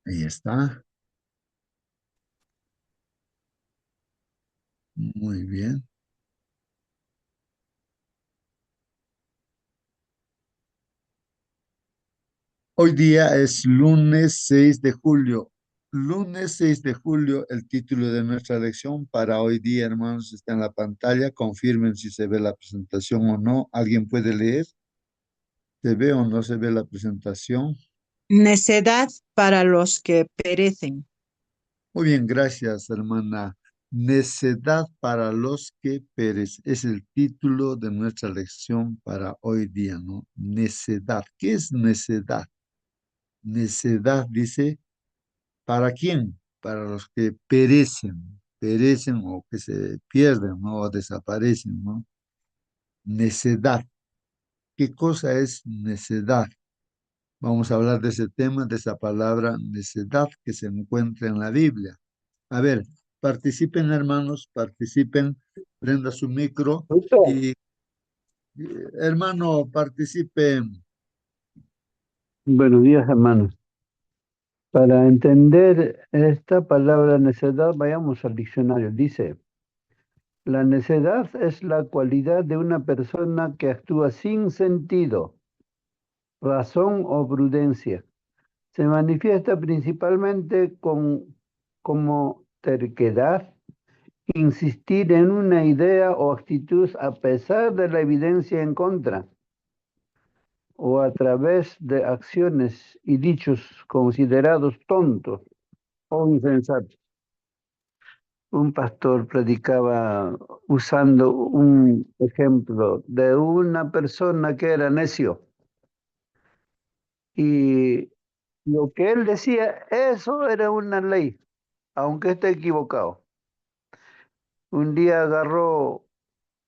Ahí está. Muy bien. Hoy día es lunes 6 de julio. Lunes 6 de julio, el título de nuestra lección para hoy día, hermanos, está en la pantalla. Confirmen si se ve la presentación o no. ¿Alguien puede leer? ¿Se ve o no se ve la presentación? Necedad para los que perecen. Muy bien, gracias, hermana. Necedad para los que perecen. Es el título de nuestra lección para hoy día, ¿no? Necedad. ¿Qué es necedad? Necedad dice, ¿para quién? Para los que perecen o que se pierden, ¿no? O desaparecen, ¿no? Necedad. ¿Qué cosa es necedad? Vamos a hablar de ese tema, de esa palabra necedad que se encuentra en la Biblia. A ver, participen hermanos, participen, prenda su micro Listo. y hermano, participen. Buenos días, hermanos. Para entender esta palabra necedad, vayamos al diccionario. Dice, la necedad es la cualidad de una persona que actúa sin sentido, razón o prudencia. Se manifiesta principalmente como terquedad, insistir en una idea o actitud a pesar de la evidencia en contra, o a través de acciones y dichos considerados tontos o insensatos. Un pastor predicaba usando un ejemplo de una persona que era necio y lo que él decía, eso era una ley, aunque esté equivocado. Un día agarró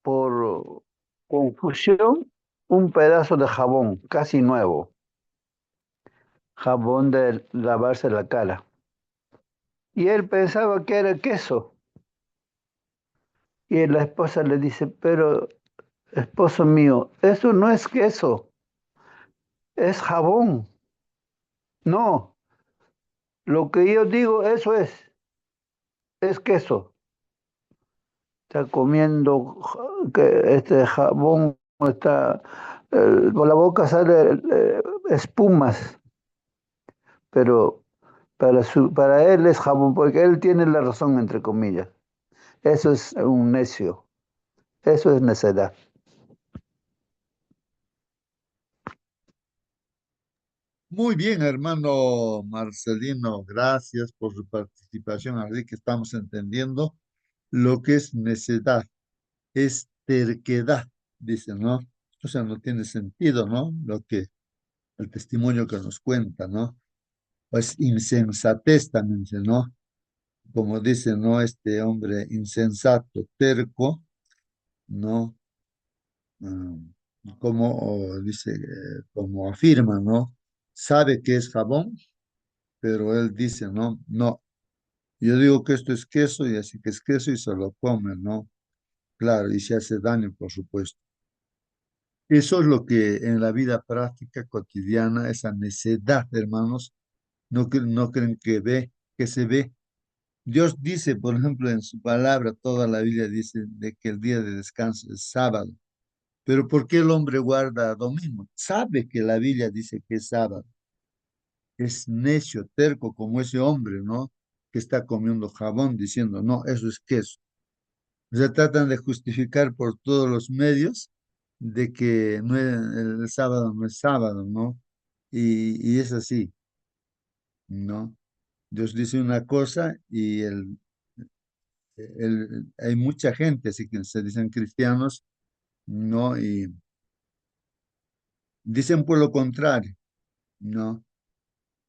por confusión un pedazo de jabón casi nuevo, jabón de lavarse la cara. Y él pensaba que era queso. Y la esposa le dice, pero esposo mío, eso no es queso, es jabón. No, lo que yo digo, eso es queso. Está comiendo que este jabón está, por la boca sale espumas, pero para él es jabón, porque él tiene la razón, entre comillas. Eso es un necio, eso es necedad. Muy bien, hermano Marcelino, gracias por su participación. Así que estamos entendiendo lo que es necedad, es terquedad, dice, ¿no? O sea, no tiene sentido, ¿no? Lo que, el testimonio que nos cuenta, ¿no? Pues insensatez también, dice, ¿no? Como dice, ¿no? Este hombre insensato, terco, ¿no? Mm, como dice, como afirma, ¿no? Sabe que es jabón, pero él dice, no, no, yo digo que esto es queso y así que es queso y se lo come, ¿no? Claro, y se hace daño, por supuesto. Eso es lo que en la vida práctica cotidiana, esa necedad, hermanos, no, no creen que ve, que se ve. Dios dice, por ejemplo, en su palabra, toda la Biblia dice de que el día de descanso es sábado. Pero ¿por qué el hombre guarda domingo? Sabe que la Biblia dice que es sábado. Es necio, terco como ese hombre, ¿no? Que está comiendo jabón diciendo, no, eso es queso. O sea, tratan de justificar por todos los medios de que no el sábado no es sábado, ¿no? Y es así, ¿no? Dios dice una cosa y hay mucha gente, así que se dicen cristianos, ¿no? Y dicen por lo contrario, ¿no?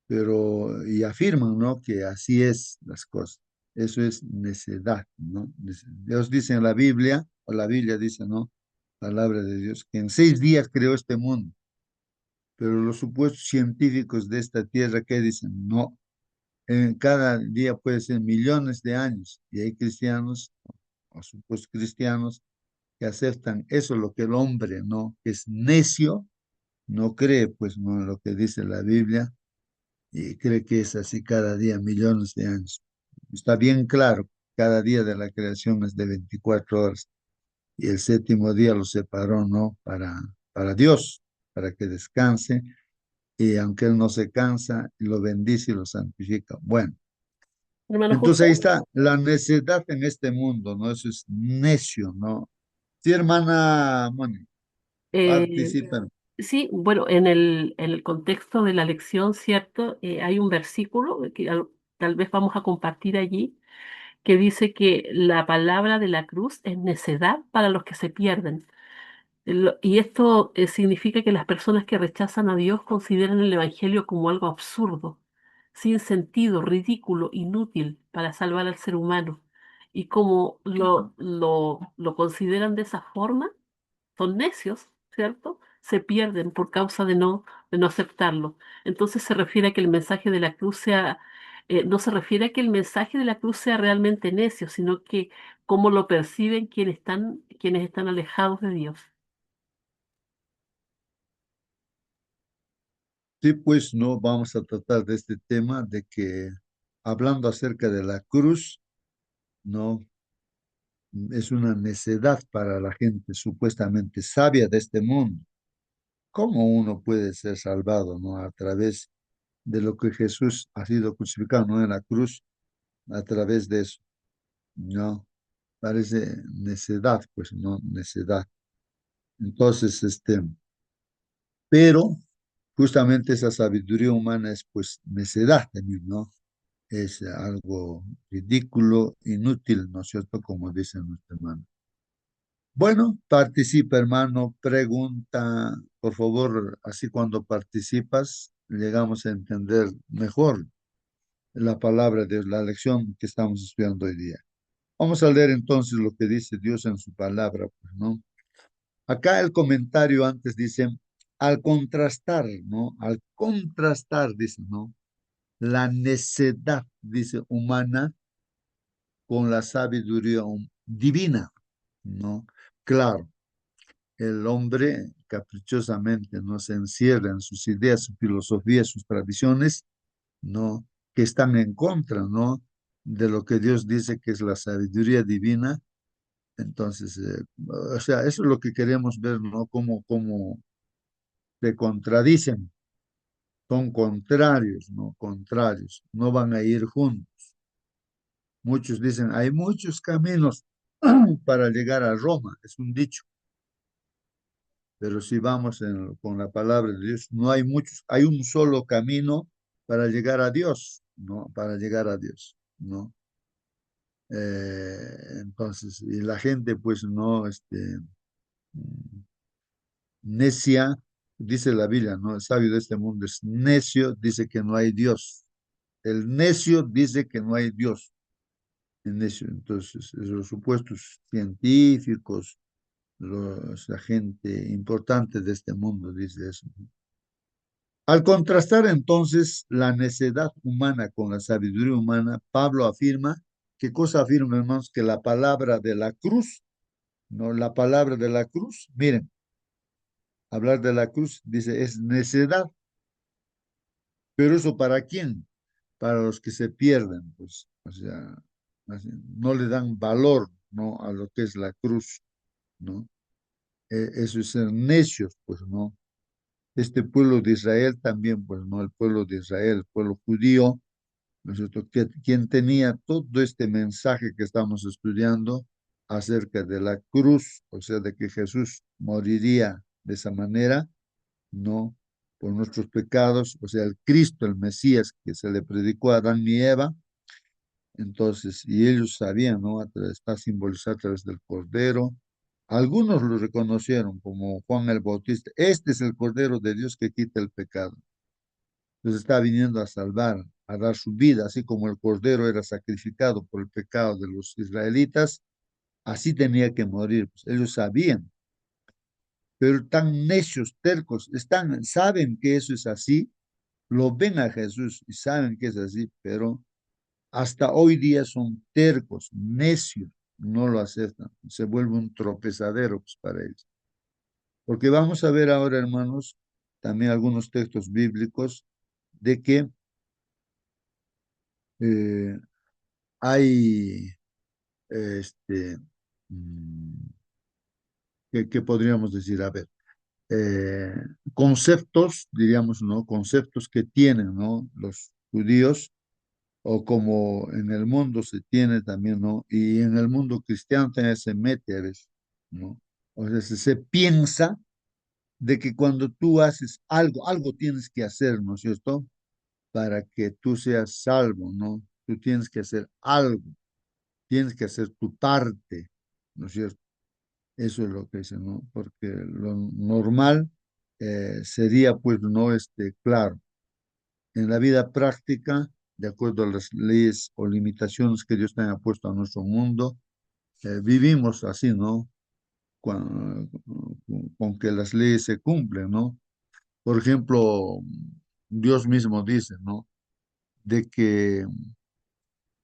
Pero, y afirman, ¿no? Que así es las cosas. Eso es necedad, ¿no? Dios dice en la Biblia, o la Biblia dice, ¿no? Palabra de Dios, que en 6 días creó este mundo, pero los supuestos científicos de esta tierra, ¿qué dicen? No, en cada día puede ser millones de años, y hay cristianos, o supuestos cristianos, que aceptan eso, lo que el hombre, ¿no? Que es necio, no cree, pues, ¿no? En lo que dice la Biblia, y cree que es así cada día, millones de años. Está bien claro, cada día de la creación es de 24 horas y el séptimo día lo separó, ¿no? Para Dios, para que descanse y aunque Él no se cansa, lo bendice y lo santifica. Bueno, Hermano entonces ahí José, está la necedad en este mundo, ¿no? Eso es necio, ¿no? Sí, hermana Moni, eh, participen. sí, bueno, en el contexto de la lección, ¿cierto? Hay un versículo que tal vez vamos a compartir allí, que dice que la palabra de la cruz es necedad para los que se pierden. Y esto significa que las personas que rechazan a Dios consideran el Evangelio como algo absurdo, sin sentido, ridículo, inútil para salvar al ser humano. Y como lo consideran de esa forma, son necios, ¿cierto? Se pierden por causa de no aceptarlo. Entonces se refiere a que el mensaje de la cruz sea, no se refiere a que el mensaje de la cruz sea realmente necio, sino que cómo lo perciben quienes están alejados de Dios. Sí, pues no vamos a tratar de este tema de que hablando acerca de la cruz, no es una necedad para la gente supuestamente sabia de este mundo. ¿Cómo uno puede ser salvado, no? A través de lo que Jesús ha sido crucificado, no en la cruz, a través de eso. No, parece necedad, pues no, necedad. Entonces, pero justamente esa sabiduría humana es pues necedad también, ¿no? Es algo ridículo, inútil, ¿no es cierto? Como dice nuestro hermano. Bueno, participa, hermano, pregunta, por favor, así cuando participas, llegamos a entender mejor la palabra de la lección que estamos estudiando hoy día. Vamos a leer entonces lo que dice Dios en su palabra, pues, ¿no? Acá el comentario antes dice, al contrastar, ¿no? Al contrastar, dice, ¿no? La necedad, dice, humana con la sabiduría divina, ¿no? Claro, el hombre caprichosamente no se encierra en sus ideas, su filosofía, sus tradiciones, ¿no? Que están en contra, ¿no? De lo que Dios dice que es la sabiduría divina. Entonces, o sea, eso es lo que queremos ver, ¿no? Cómo se contradicen, son contrarios, ¿no? Contrarios, no van a ir juntos. Muchos dicen, hay muchos caminos para llegar a Roma, es un dicho, pero si vamos con la palabra de Dios, no hay muchos, hay un solo camino para llegar a Dios, ¿no? Para llegar a Dios, ¿no? Entonces, y la gente pues no, mm, necia, dice la Biblia, ¿no? El sabio de este mundo es necio, dice que no hay Dios. El necio dice que no hay Dios. El necio, entonces, los supuestos científicos, la gente importante de este mundo dice eso. Al contrastar entonces la necedad humana con la sabiduría humana, Pablo afirma, ¿qué cosa afirma, hermanos? Que la palabra de la cruz, no la palabra de la cruz, miren, hablar de la cruz, dice, es necedad, pero eso ¿para quién? Para los que se pierden, pues, o sea, no le dan valor, ¿no? A lo que es la cruz, ¿no? Eso es ser necios, pues, ¿no? Este pueblo de Israel también, pues, ¿no? El pueblo de Israel, el pueblo judío, ¿no es cierto? Quien tenía todo este mensaje que estamos estudiando acerca de la cruz, o sea, de que Jesús moriría de esa manera, ¿no? Por nuestros pecados, o sea, el Cristo, el Mesías que se le predicó a Adán y Eva, entonces, y ellos sabían, ¿no? Está simbolizado a través del Cordero. Algunos lo reconocieron como Juan el Bautista. Este es el Cordero de Dios que quita el pecado. Entonces está viniendo a salvar, a dar su vida, así como el Cordero era sacrificado por el pecado de los israelitas, así tenía que morir. Pues ellos sabían, pero tan necios, tercos, saben que eso es así, lo ven a Jesús y saben que es así, pero hasta hoy día son tercos, necios, no lo aceptan. Se vuelve un tropezadero pues, para ellos. Porque vamos a ver ahora, hermanos, también algunos textos bíblicos de que Eh, hay, este, mm, ¿qué podríamos decir? A ver, eh, conceptos, diríamos, ¿no? Conceptos que tienen, ¿no? Los judíos, o como en el mundo se tiene también, ¿no? Y en el mundo cristiano también se mete a veces, ¿no? O sea, se piensa de que cuando tú haces algo, algo tienes que hacer, ¿no es cierto? Para que tú seas salvo, ¿no? Tú tienes que hacer algo, tienes que hacer tu parte, ¿no es cierto? Eso es lo que dice, ¿no? Porque lo normal sería, pues, no, claro, en la vida práctica, de acuerdo a las leyes o limitaciones que Dios tenga puesto a nuestro mundo, vivimos así, ¿no? Con que las leyes se cumplen, ¿no? Por ejemplo, Dios mismo dice, ¿no? De que,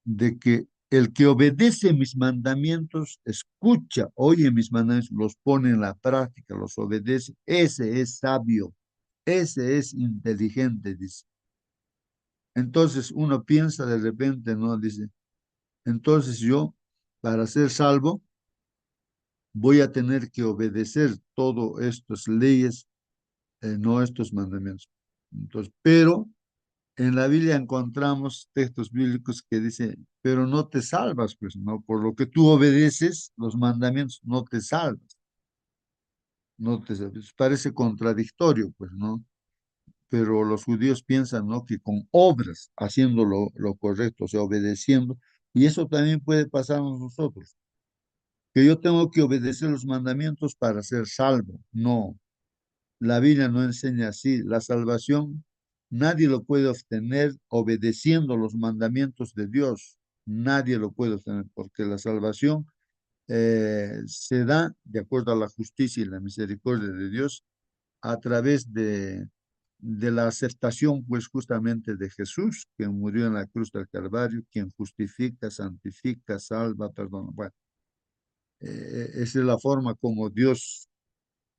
de que el que obedece mis mandamientos, escucha, oye mis mandamientos, los pone en la práctica, los obedece, ese es sabio, ese es inteligente, dice. Entonces uno piensa de repente, ¿no? Dice, entonces yo, para ser salvo, voy a tener que obedecer todas estas leyes, no estos mandamientos. Entonces, pero en la Biblia encontramos textos bíblicos que dicen, pero no te salvas, pues, ¿no? Por lo que tú obedeces los mandamientos, no te salvas, no te salvas. Parece contradictorio, pues, ¿no? Pero los judíos piensan, ¿no? Que con obras, haciendo lo correcto, o sea, obedeciendo, y eso también puede pasar a nosotros, que yo tengo que obedecer los mandamientos para ser salvo. No, la Biblia no enseña así. La salvación nadie lo puede obtener obedeciendo los mandamientos de Dios. Nadie lo puede obtener porque la salvación se da de acuerdo a la justicia y la misericordia de Dios a través de la aceptación, pues justamente de Jesús, que murió en la cruz del Calvario, quien justifica, santifica, salva, perdona. Bueno, esa es la forma como Dios,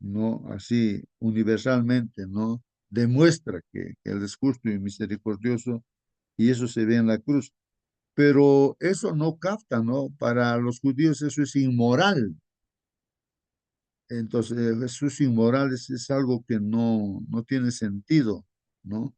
¿no? Así universalmente, ¿no? Demuestra que Él es justo y misericordioso, y eso se ve en la cruz. Pero eso no capta, ¿no? Para los judíos eso es inmoral. Entonces, Jesús inmoral es algo que no tiene sentido, ¿no?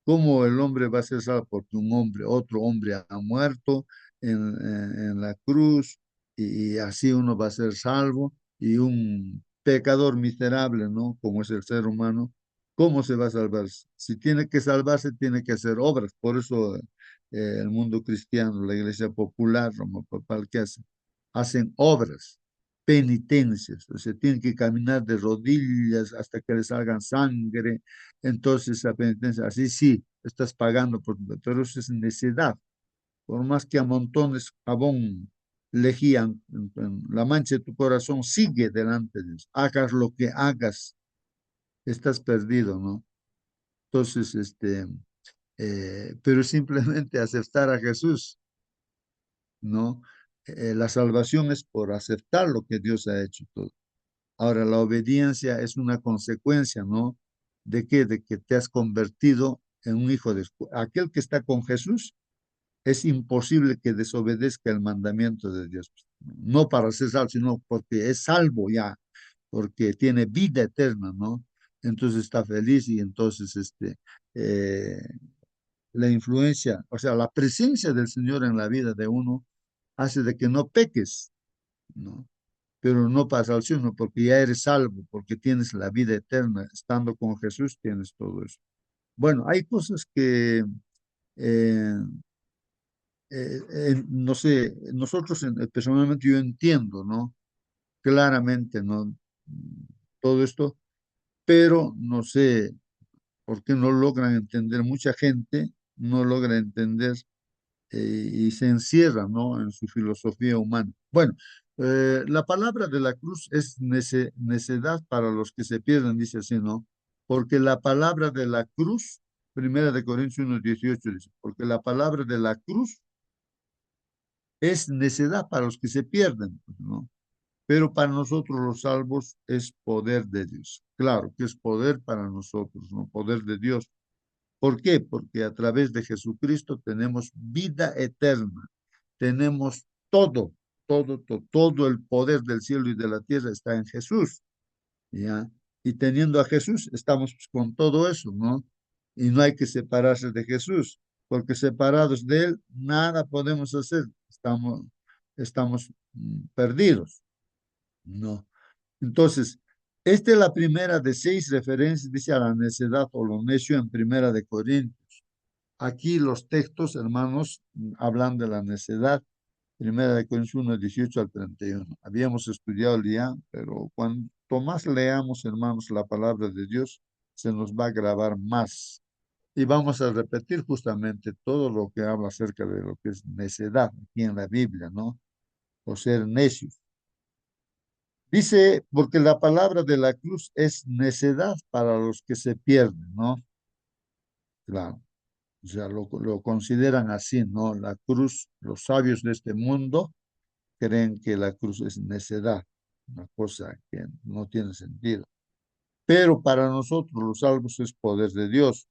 ¿Cómo el hombre va a ser salvo? Porque un hombre, otro hombre ha muerto en la cruz y así uno va a ser salvo y un pecador miserable, ¿no? Como es el ser humano, ¿cómo se va a salvar? Si tiene que salvarse, tiene que hacer obras. Por eso el mundo cristiano, la iglesia popular, Roma Papal, ¿qué hace? Hacen obras, penitencias, o sea, tienen que caminar de rodillas hasta que les salgan sangre, entonces, la penitencia, así sí, estás pagando, pero eso es necedad. Por más que amontones jabón, lejía en la mancha de tu corazón, sigue delante de Dios. Hagas lo que hagas, estás perdido, ¿no? Entonces, pero simplemente aceptar a Jesús, ¿no? La salvación es por aceptar lo que Dios ha hecho todo. Ahora, la obediencia es una consecuencia, ¿no? ¿De qué? De que te has convertido en un hijo de... Aquel que está con Jesús, es imposible que desobedezca el mandamiento de Dios. No para ser salvo, sino porque es salvo ya, porque tiene vida eterna, ¿no? Entonces está feliz y entonces eh, la influencia, o sea, la presencia del Señor en la vida de uno hace de que no peques, ¿no? Pero no para salvación, sino porque ya eres salvo, porque tienes la vida eterna. Estando con Jesús tienes todo eso. Bueno, hay cosas que, eh, no sé, nosotros personalmente yo entiendo, ¿no? Claramente, ¿no? Todo esto, pero no sé por qué no logran entender, mucha gente no logra entender y se encierra, ¿no? En su filosofía humana. Bueno, la palabra de la cruz es necedad para los que se pierden, dice así, ¿no? Porque la palabra de la cruz, Primera de Corintios 1:18 dice, porque la palabra de la cruz es necedad para los que se pierden, pues, ¿no? Pero para nosotros los salvos es poder de Dios. Claro que es poder para nosotros, ¿no? Poder de Dios. ¿Por qué? Porque a través de Jesucristo tenemos vida eterna, tenemos todo el poder del cielo y de la tierra está en Jesús, ¿ya? Y teniendo a Jesús, estamos pues, con todo eso, ¿no? Y no hay que separarse de Jesús, porque separados de Él, nada podemos hacer, estamos perdidos, ¿no? Entonces, esta es la primera de 6 referencias, dice a la necedad o lo necio en Primera de Corintios. Aquí los textos, hermanos, hablan de la necedad. Primera de Corintios 1, 18 al 31. Habíamos estudiado ya, pero cuanto más leamos, hermanos, la palabra de Dios, se nos va a grabar más. Y vamos a repetir justamente todo lo que habla acerca de lo que es necedad aquí en la Biblia, ¿no? O ser necios. Dice, porque la palabra de la cruz es necedad para los que se pierden, ¿no? Claro, o sea, lo consideran así, ¿no? La cruz, los sabios de este mundo creen que la cruz es necedad, una cosa que no tiene sentido. Pero para nosotros los salvos es poder de Dios,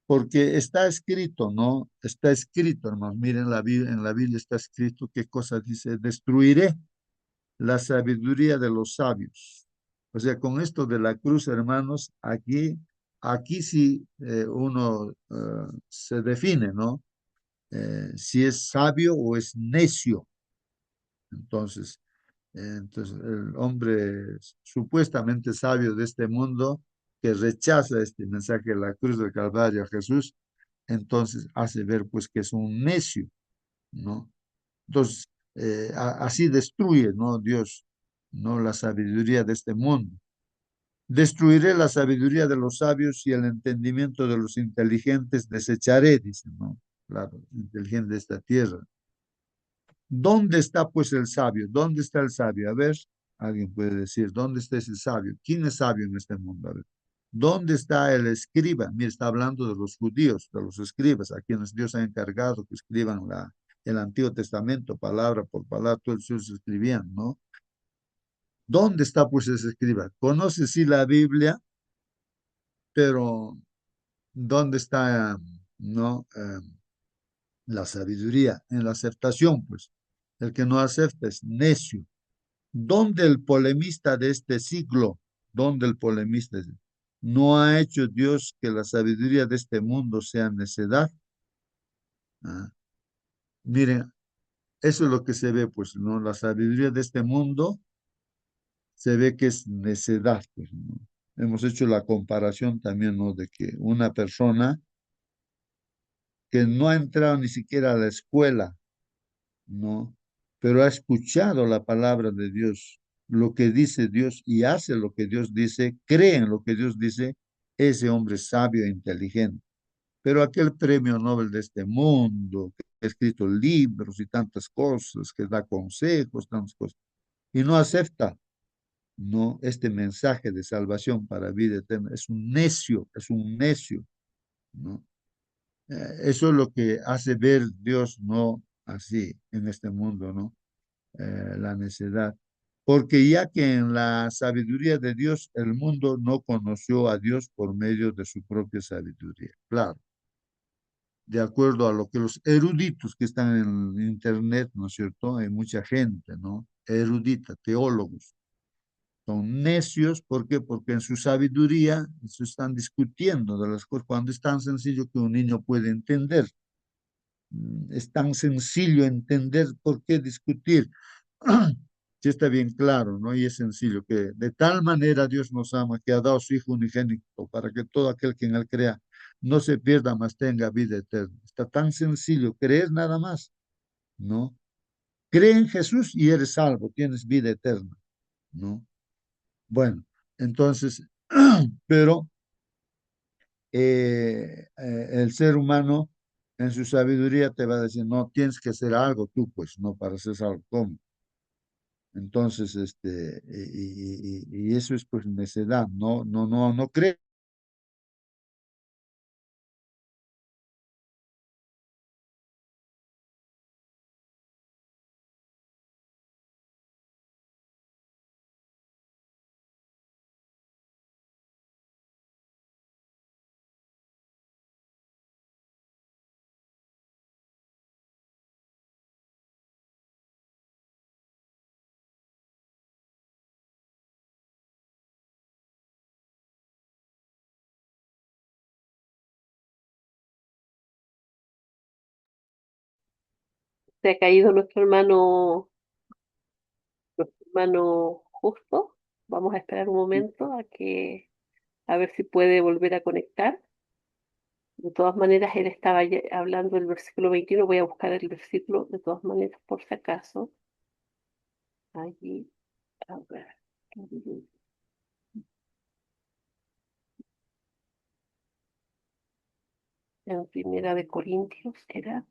porque está escrito, ¿no? Está escrito, hermanos. Miren, en la Biblia está escrito qué cosa dice, destruiré la sabiduría de los sabios. O sea, con esto de la cruz, hermanos, aquí sí uno se define, ¿no? Si es sabio o es necio. Entonces, el hombre supuestamente sabio de este mundo que rechaza este mensaje de la cruz del Calvario a Jesús, entonces hace ver pues que es un necio, ¿no? Entonces, así destruye, ¿no? Dios, ¿no? La sabiduría de este mundo. Destruiré la sabiduría de los sabios y el entendimiento de los inteligentes desecharé, dice, ¿no? Claro, inteligente de esta tierra. ¿Dónde está pues el sabio? ¿Dónde está el sabio? A ver, alguien puede decir, ¿dónde está ese sabio? ¿Quién es sabio en este mundo? A ver, ¿dónde está el escriba? Mira, está hablando de los judíos, de los escribas, a quienes Dios ha encargado que escriban el Antiguo Testamento, palabra por palabra, todos ellos escribían, ¿no? ¿Dónde está pues ese escriba? Conoce sí la Biblia, pero ¿dónde está, no? La sabiduría, en la aceptación, pues. El que no acepta es necio. ¿Dónde el polemista de este siglo, donde el polemista no ha hecho Dios que la sabiduría de este mundo sea necedad? Ah, miren, eso es lo que se ve, pues, ¿no? La sabiduría de este mundo se ve que es necedad, pues, ¿no? Hemos hecho la comparación también, ¿no? De que una persona que no ha entrado ni siquiera a la escuela, ¿no? Pero ha escuchado la palabra de Dios, lo que dice Dios y hace lo que Dios dice, cree en lo que Dios dice, ese hombre es sabio e inteligente. Pero aquel premio Nobel de este mundo, que ha escrito libros y tantas cosas, que da consejos, tantas cosas, y no acepta, no, este mensaje de salvación para vida eterna, es un necio, ¿no? Eso es lo que hace ver Dios, no así en este mundo, ¿no? La necedad. Porque ya que en la sabiduría de Dios el mundo no conoció a Dios por medio de su propia sabiduría. Claro, de acuerdo a lo que los eruditos que están en Internet, ¿no es cierto? Hay mucha gente, ¿no? Erudita, teólogos. Son necios, ¿por qué? Porque en su sabiduría se están discutiendo de las cosas cuando es tan sencillo que un niño puede entender. Es tan sencillo entender por qué discutir. Sí está bien claro, ¿no? Y es sencillo, que de tal manera Dios nos ama que ha dado su Hijo unigénito para que todo aquel que en él crea no se pierda, mas tenga vida eterna. Está tan sencillo, creer nada más, ¿no? Cree en Jesús y eres salvo, tienes vida eterna, ¿no? Bueno, entonces, pero el ser humano en su sabiduría te va a decir, no, tienes que hacer algo tú, pues, no para ser salvo. ¿Cómo? Entonces, y eso es pues necedad, no cree Se ha caído nuestro hermano Justo. Vamos a esperar un momento a ver si puede volver a conectar. De todas maneras, él estaba hablando del versículo 21. Voy a buscar el versículo de todas maneras, por si acaso. Allí, a ver. En Primera de Corintios era.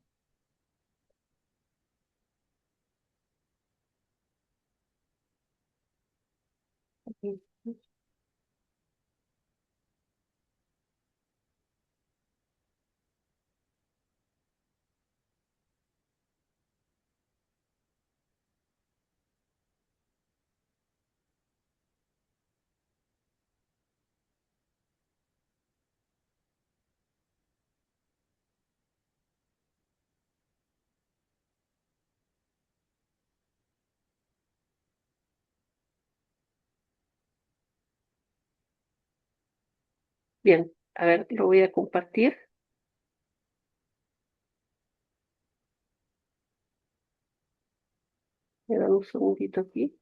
Bien, a ver, lo voy a compartir. Me dan un segundito aquí.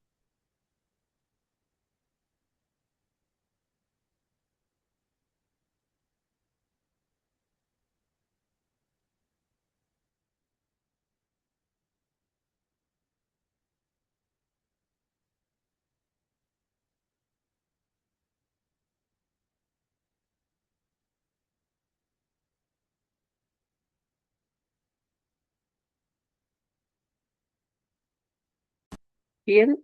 Bien,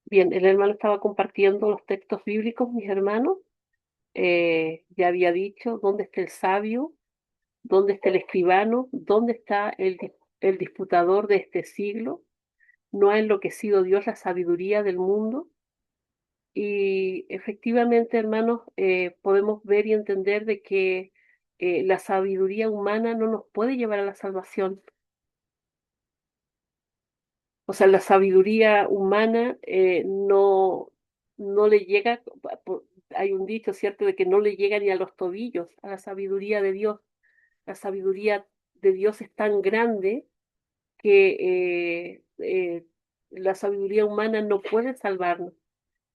bien, el hermano estaba compartiendo los textos bíblicos, mis hermanos. Ya había dicho dónde está el sabio, dónde está el escribano, dónde está el disputador de este siglo. No ha enloquecido Dios la sabiduría del mundo. Y efectivamente, hermanos, podemos ver y entender de que la sabiduría humana no nos puede llevar a la salvación. O sea, la sabiduría humana no le llega, hay un dicho, ¿cierto?, de que no le llega ni a los tobillos a la sabiduría de Dios. La sabiduría de Dios es tan grande que la sabiduría humana no puede salvarnos.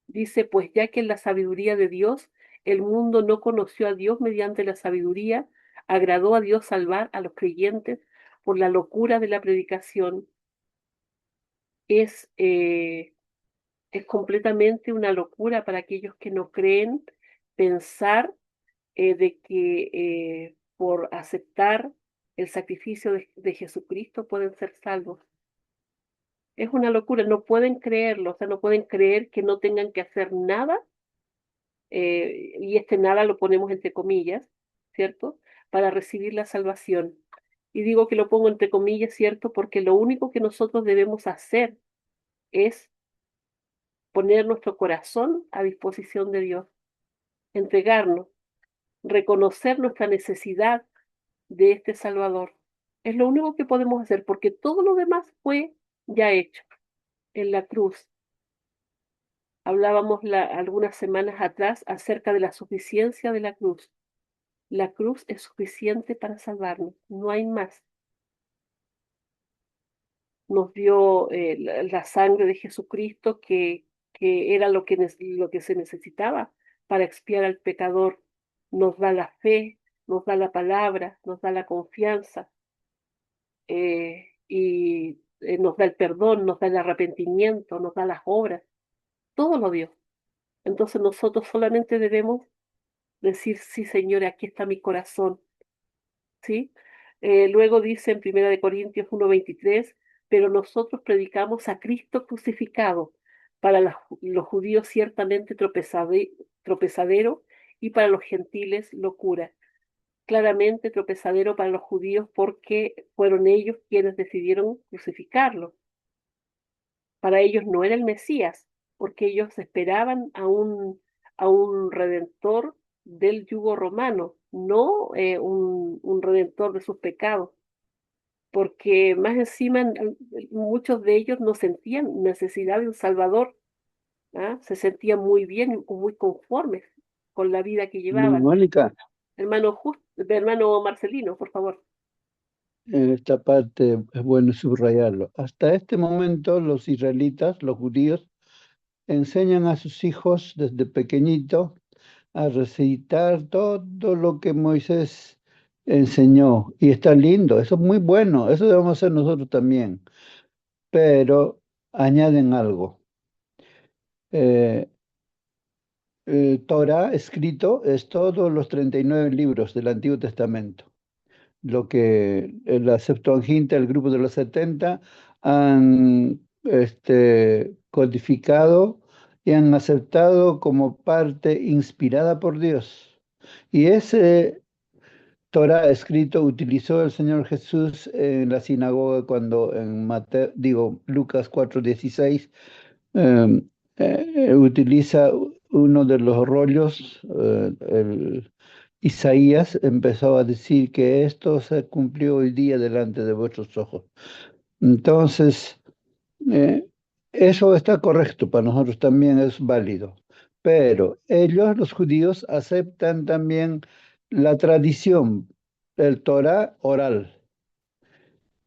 Dice, pues ya que en la sabiduría de Dios el mundo no conoció a Dios mediante la sabiduría, agradó a Dios salvar a los creyentes por la locura de la predicación. Es, eh, es completamente una locura para aquellos que no creen pensar de que por aceptar el sacrificio de Jesucristo pueden ser salvos. Es una locura, no pueden creerlo, o sea, no pueden creer que no tengan que hacer nada, y este nada lo ponemos entre comillas, ¿cierto? Para recibir la salvación. Y digo que lo pongo entre comillas, ¿cierto? Porque lo único que nosotros debemos hacer es poner nuestro corazón a disposición de Dios, entregarnos, reconocer nuestra necesidad de este Salvador. Es lo único que podemos hacer, porque todo lo demás fue ya hecho en la cruz. Hablábamos algunas semanas atrás acerca de la suficiencia de la cruz. La cruz es suficiente para salvarnos, no hay más. Nos dio la sangre de Jesucristo que era lo que se necesitaba para expiar al pecador. Nos da la fe, nos da la palabra, nos da la confianza, y nos da el perdón, nos da el arrepentimiento, nos da las obras, todo lo dio. Entonces nosotros solamente debemos decir, sí, Señor, aquí está mi corazón, ¿sí? Luego dice en Primera de Corintios 1:23, pero nosotros predicamos a Cristo crucificado, para los judíos ciertamente tropezadero y para los gentiles locura. Claramente tropezadero para los judíos porque fueron ellos quienes decidieron crucificarlo. Para ellos no era el Mesías, porque ellos esperaban a un redentor del yugo romano, no un redentor de sus pecados, porque más encima muchos de ellos no sentían necesidad de un Salvador, ¿ah? Se sentían muy bien y muy conformes con la vida que llevaban. Mónica, Hermano Marcelino, por favor. en esta parte es bueno subrayarlo. Hasta este momento los israelitas, los judíos, enseñan a sus hijos desde pequeñito a recitar todo lo que Moisés enseñó. Y está lindo, eso es muy bueno, eso debemos hacer nosotros también. Pero añaden algo. Eh, Torah escrito es todos los 39 libros del Antiguo Testamento. Lo que la Septuaginta, el grupo de los 70, han codificado y han aceptado como parte inspirada por Dios. Y ese Torah escrito utilizó el Señor Jesús en la sinagoga cuando en Lucas 4:16 eh, utiliza uno de los rollos, Isaías empezó a decir que esto se cumplió hoy día delante de vuestros ojos. Entonces, eh, eso está correcto, para nosotros también es válido. Pero ellos, los judíos, aceptan también la tradición, el Torah oral.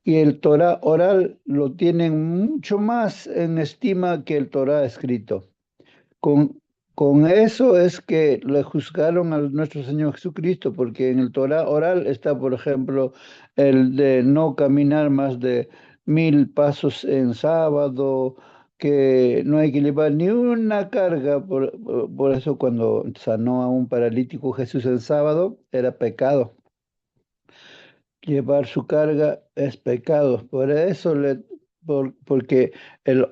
Y el Torah oral lo tienen mucho más en estima que el Torah escrito. Con, con eso es que le juzgaron a nuestro Señor Jesucristo, porque en el Torah oral está, por ejemplo, el de no caminar más de 1000 pasos en sábado, que no hay que llevar ni una carga. Por eso cuando sanó a un paralítico Jesús el sábado, era pecado. Llevar su carga es pecado. Por eso, porque el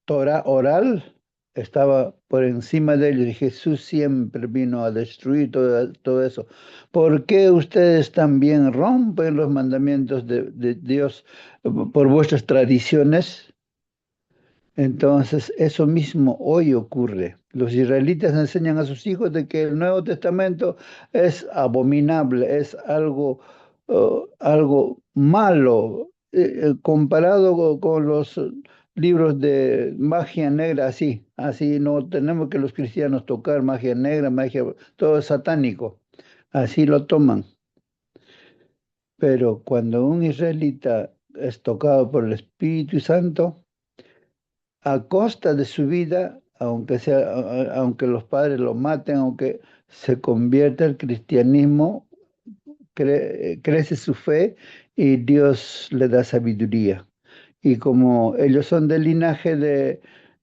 Torah oral estaba por encima de ellos y Jesús siempre vino a destruir todo eso. ¿Por qué ustedes también rompen los mandamientos de Dios por vuestras tradiciones? Entonces, eso mismo hoy ocurre. Los israelitas enseñan a sus hijos de que el Nuevo Testamento es abominable, es algo malo, comparado con los libros de magia negra, así no tenemos que los cristianos tocar magia negra, todo es satánico, así lo toman. Pero cuando un israelita es tocado por el Espíritu Santo, a costa de su vida, aunque los padres lo maten, aunque se convierta al cristianismo, crece su fe y Dios le da sabiduría. Y como ellos son del linaje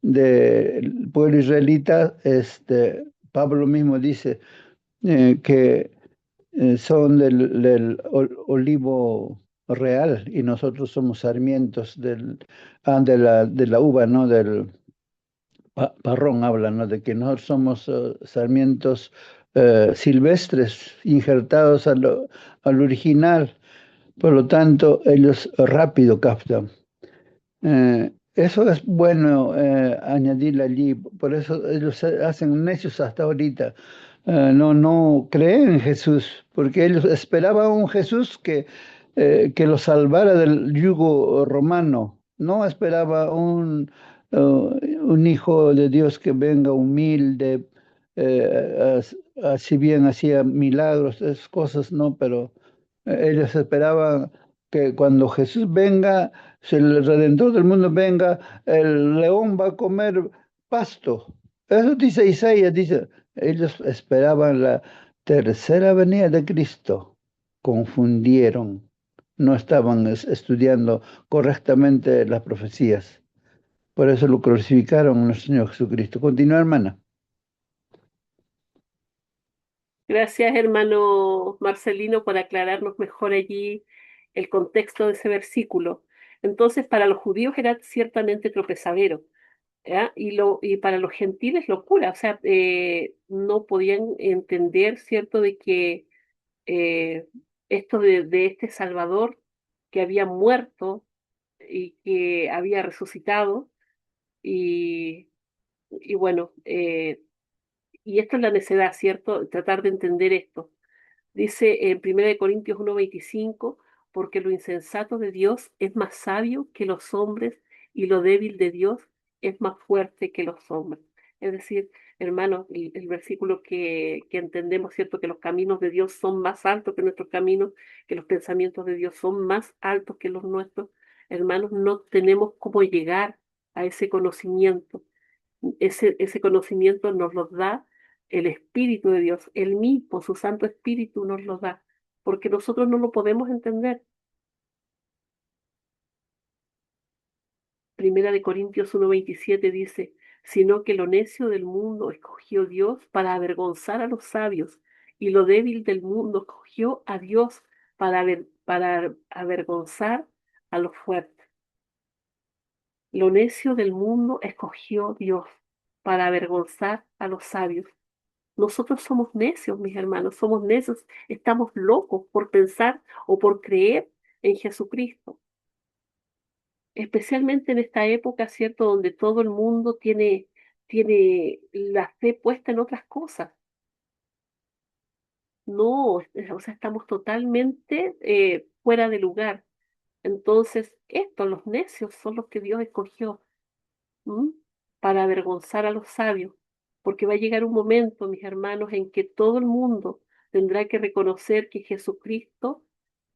del pueblo israelita, Pablo mismo dice que son del olivo real y nosotros somos sarmientos de la uva, ¿no? Del Parrón habla, ¿no? De que nosotros somos sarmientos silvestres injertados al original, por lo tanto ellos rápido captan. Eso es bueno añadirle allí, por eso ellos se hacen necios hasta ahorita. No creen en Jesús, porque ellos esperaban un Jesús que los salvara del yugo romano. No esperaba un hijo de Dios que venga humilde, así bien hacía milagros, esas cosas, no, pero ellos esperaban que cuando Jesús venga, si el Redentor del mundo venga, el león va a comer pasto. Eso dice Isaías, dice, ellos esperaban la tercera venida de Cristo, confundieron, no estaban estudiando correctamente las profecías. Por eso lo crucificaron a nuestro Señor Jesucristo. Continúa, hermana. Gracias, hermano Marcelino, por aclararnos mejor allí el contexto de ese versículo. Entonces, para los judíos era ciertamente tropezadero, ¿ya? Y para los gentiles locura, o sea, no podían entender, ¿cierto?, de que eh, esto de este Salvador que había muerto y que había resucitado, y, y bueno, y esto es la necedad, ¿cierto?, tratar de entender esto. Dice en 1 Corintios 1:25, porque lo insensato de Dios es más sabio que los hombres y lo débil de Dios es más fuerte que los hombres. Es decir, hermanos, el versículo que entendemos, ¿cierto? Que los caminos de Dios son más altos que nuestros caminos, que los pensamientos de Dios son más altos que los nuestros. Hermanos, no tenemos cómo llegar a ese conocimiento. Ese conocimiento nos lo da el Espíritu de Dios, el mismo, su Santo Espíritu nos lo da, porque nosotros no lo podemos entender. Primera de Corintios 1:27 dice, sino que lo necio del mundo escogió Dios para avergonzar a los sabios, y lo débil del mundo escogió a Dios para avergonzar a los fuertes. Lo necio del mundo escogió Dios para avergonzar a los sabios. Nosotros somos necios, mis hermanos, somos necios, estamos locos por pensar o por creer en Jesucristo, especialmente en esta época, ¿cierto?, donde todo el mundo tiene la fe puesta en otras cosas. No, o sea, estamos totalmente fuera de lugar. Entonces, estos, los necios, son los que Dios escogió. ¿M? Para avergonzar a los sabios, porque va a llegar un momento, mis hermanos, en que todo el mundo tendrá que reconocer que Jesucristo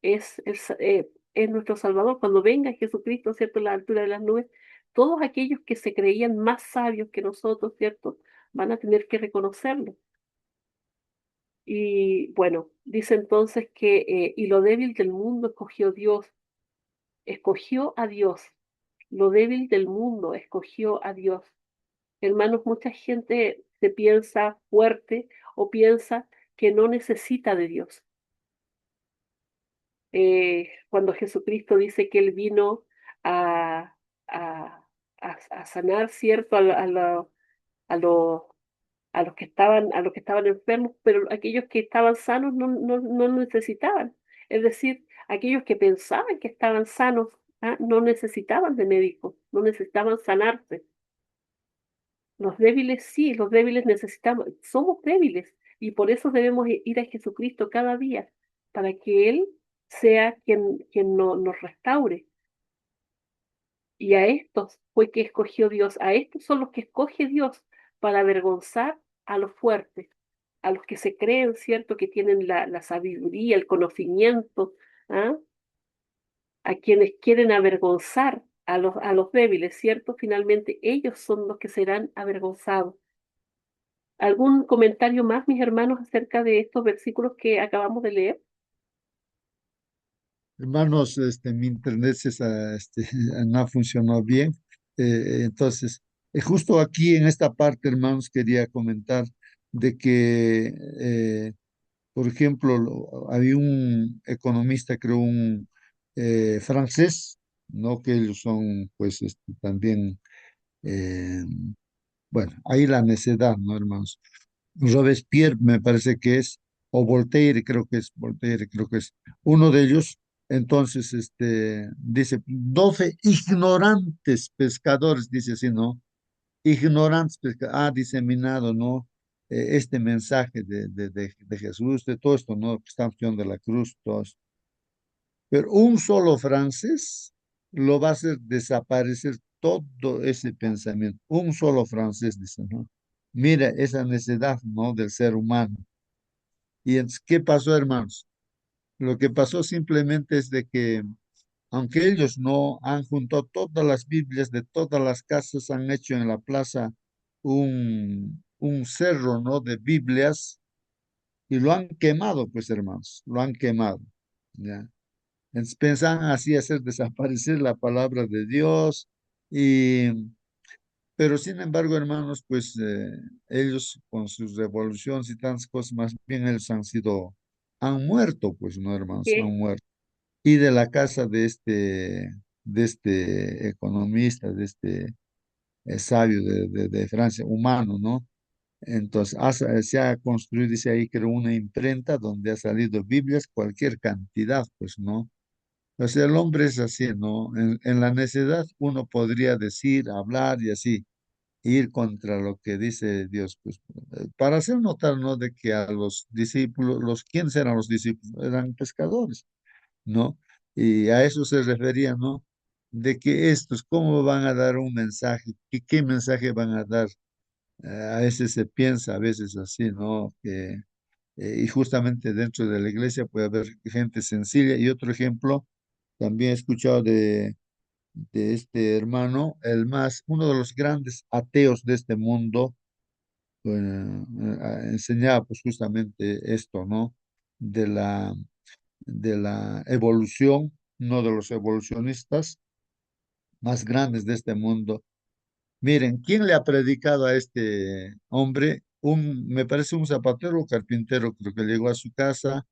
es nuestro Salvador. Cuando venga Jesucristo, ¿cierto?, a la altura de las nubes, todos aquellos que se creían más sabios que nosotros, ¿cierto?, van a tener que reconocerlo. Y bueno, dice entonces y lo débil del mundo escogió Dios, escogió a Dios. Lo débil del mundo escogió a Dios. Hermanos, mucha gente se piensa fuerte o piensa que no necesita de Dios. Cuando Jesucristo dice que Él vino a, a, a sanar, ¿cierto?, a, lo- a los que estaban enfermos, pero aquellos que estaban sanos no necesitaban. Es decir, aquellos que pensaban que estaban sanos, no necesitaban de médicos, no necesitaban sanarse. Los débiles sí, los débiles necesitamos, somos débiles y por eso debemos ir a Jesucristo cada día, para que Él sea quien nos restaure. Y a estos fue que escogió Dios, a estos son los que escoge Dios para avergonzar a los fuertes, a los que se creen, ¿cierto?, que tienen la sabiduría, el conocimiento, ¿ah? A quienes quieren avergonzar a los débiles, ¿cierto? Finalmente ellos son los que serán avergonzados. ¿Algún comentario más, mis hermanos, acerca de estos versículos que acabamos de leer? Hermanos, mi internet no funcionó bien. Entonces, justo aquí en esta parte, hermanos, quería comentar de que, por ejemplo, había un economista, creo, un francés, ¿no? Que ellos son, pues, también, eh, bueno, ahí la necedad, ¿no, hermanos? Robespierre me parece que es, o Voltaire creo que es uno de ellos. Entonces, dice, 12 ignorantes pescadores, dice así, ¿no? Ignorantes pescadores, ha diseminado, ¿no? Este mensaje de Jesús, de todo esto, ¿no? Que está de la cruz, todo esto. Pero un solo francés lo va a hacer desaparecer todo ese pensamiento. Un solo francés, dice, ¿no? Mira esa necesidad, ¿no? Del ser humano. Y entonces, ¿qué pasó, hermanos? Lo que pasó simplemente es de que, aunque ellos no han juntado todas las Biblias de todas las casas, han hecho en la plaza un cerro, ¿no? De Biblias y lo han quemado, pues, hermanos, lo han quemado, ¿ya? Entonces pensaban así hacer desaparecer la palabra de Dios, y, pero sin embargo, hermanos, pues ellos con sus revoluciones y tantas cosas, más bien ellos han muerto, pues, no, hermanos, Que han muerto. Y de la casa de este economista, de este sabio de Francia, humano, ¿no? Entonces, se ha construido, dice ahí, creo, una imprenta donde ha salido Biblias, cualquier cantidad, pues, ¿no? O sea, el hombre es así, ¿no? En la necedad uno podría decir, hablar y así, ir contra lo que dice Dios, pues, para hacer notar, ¿no? De que a los discípulos, ¿quiénes eran los discípulos? Eran pescadores, ¿no? Y a eso se refería, ¿no? De que estos, ¿cómo van a dar un mensaje? ¿Qué mensaje van a dar A veces se piensa, a veces así, ¿no? Que, y justamente dentro de la iglesia puede haber gente sencilla. Y otro ejemplo, también he escuchado de este hermano, uno de los grandes ateos de este mundo, enseñaba pues justamente esto, ¿no? De de la evolución, no de los evolucionistas más grandes de este mundo. Miren, ¿quién le ha predicado a este hombre? Me parece un zapatero o carpintero, creo que llegó a su casa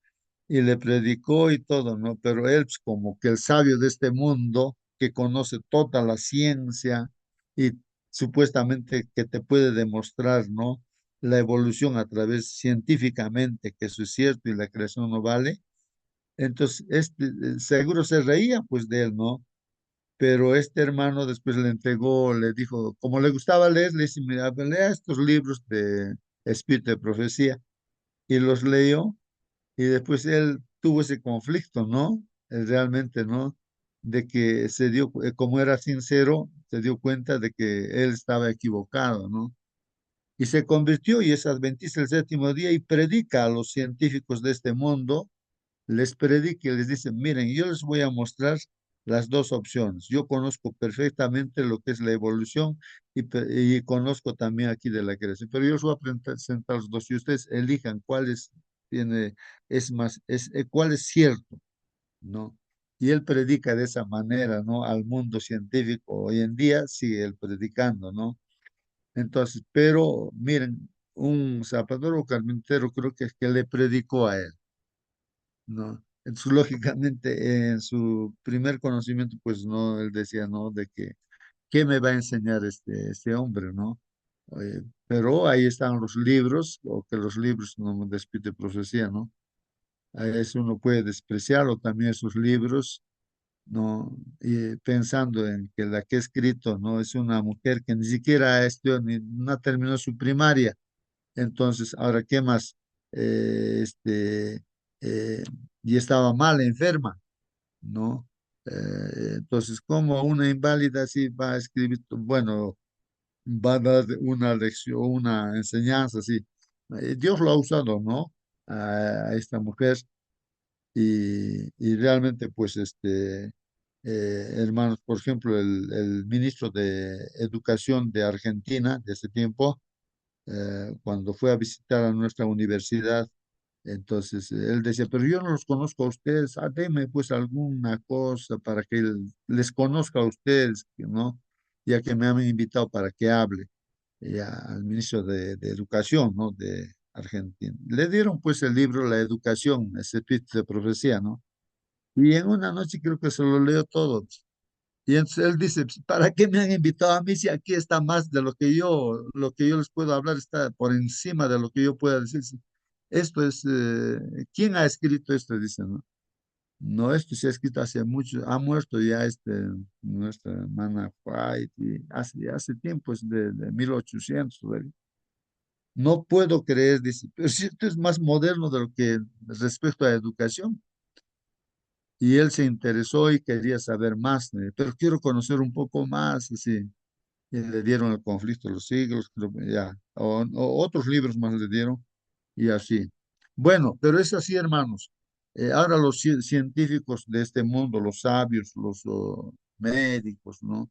y le predicó y todo, ¿no? Pero él, pues, como que el sabio de este mundo, que conoce toda la ciencia y supuestamente que te puede demostrar, ¿no? La evolución a través científicamente, que eso es cierto y la creación no vale. Entonces, seguro se reía pues de él, ¿no? Pero este hermano después le entregó, le dijo, como le gustaba leer, le dice, mira, lea estos libros de Espíritu de Profecía. Y los leyó y después él tuvo ese conflicto, ¿no? Realmente, ¿no? De que como era sincero, se dio cuenta de que él estaba equivocado, ¿no? Y se convirtió y es adventista el séptimo día y predica a los científicos de este mundo, les predica y les dice, miren, yo les voy a mostrar las dos opciones. Yo conozco perfectamente lo que es la evolución y conozco también aquí de la creación, pero yo les voy a presentar los dos y ustedes elijan tiene, cuál es cierto, ¿no? Y él predica de esa manera, ¿no? Al mundo científico hoy en día sigue él predicando, ¿no? Entonces, pero miren, un zapador o carpintero creo que es que le predicó a él, ¿no? Entonces, lógicamente, en su primer conocimiento, pues no, él decía, ¿no? De que, ¿qué me va a enseñar este hombre, ¿no? Pero ahí están los libros, o que los libros no de espíritu de profecía, ¿no? A eso uno puede despreciarlo también esos libros, ¿no? Y pensando en que la que ha escrito, ¿no? Es una mujer que ni siquiera estudió, ni no terminó su primaria. Entonces, ahora, ¿qué más? Eh, y estaba mal, enferma, ¿no? Entonces, ¿cómo una inválida así va a escribir? Bueno, va a dar una lección, una enseñanza así. Dios lo ha usado, ¿no? A esta mujer y realmente, pues, hermanos, por ejemplo, el ministro de Educación de Argentina de ese tiempo, cuando fue a visitar a nuestra universidad, entonces él decía, pero yo no los conozco a ustedes, deme pues alguna cosa para que les conozca a ustedes, ¿no? Ya que me han invitado para que hable al ministro de Educación, ¿no? De Argentina. Le dieron pues el libro La Educación, ese espíritu de profecía, ¿no? Y en una noche creo que se lo leo todo. Y entonces él dice, "Pues, ¿para qué me han invitado a mí si aquí está más de lo que yo les puedo hablar, está por encima de lo que yo pueda decir? Sí, esto es, ¿quién ha escrito esto?" Dice, ¿no? No, esto se ha escrito hace mucho, ha muerto ya nuestra hermana White, y hace tiempo, es de 1800, ¿verdad? No puedo creer, dice, pero si esto es más moderno de lo que respecto a educación. Y él se interesó y quería saber más, pero quiero conocer un poco más, así. Y le dieron El conflicto de los siglos, creo que ya, o otros libros más le dieron, y así. Bueno, pero es así, hermanos. Ahora los científicos de este mundo, los sabios, los médicos, ¿no?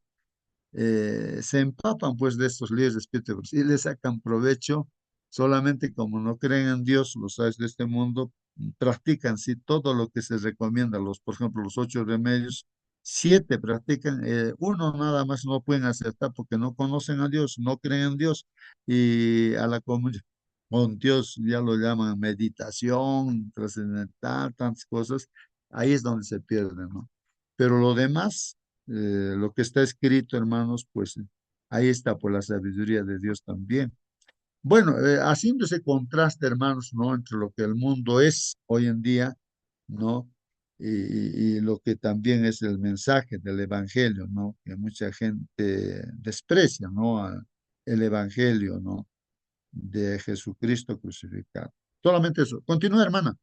Se empapan pues de estos libros de espíritu y le sacan provecho, solamente como no creen en Dios, los sabios de este mundo practican sí todo lo que se recomienda, por ejemplo, los 8 remedios, 7 practican, uno nada más no pueden aceptar porque no conocen a Dios, no creen en Dios y a la comunión con Dios ya lo llaman meditación, trascendental, tantas cosas, ahí es donde se pierden, ¿no? Pero lo demás, lo que está escrito, hermanos, pues ahí está por la sabiduría de Dios también. Bueno, haciendo ese contraste, hermanos, ¿no? Entre lo que el mundo es hoy en día, ¿no? Y lo que también es el mensaje del Evangelio, ¿no? Que mucha gente desprecia, ¿no? El Evangelio, ¿no? De Jesucristo crucificado. Solamente eso. Continúa, hermana.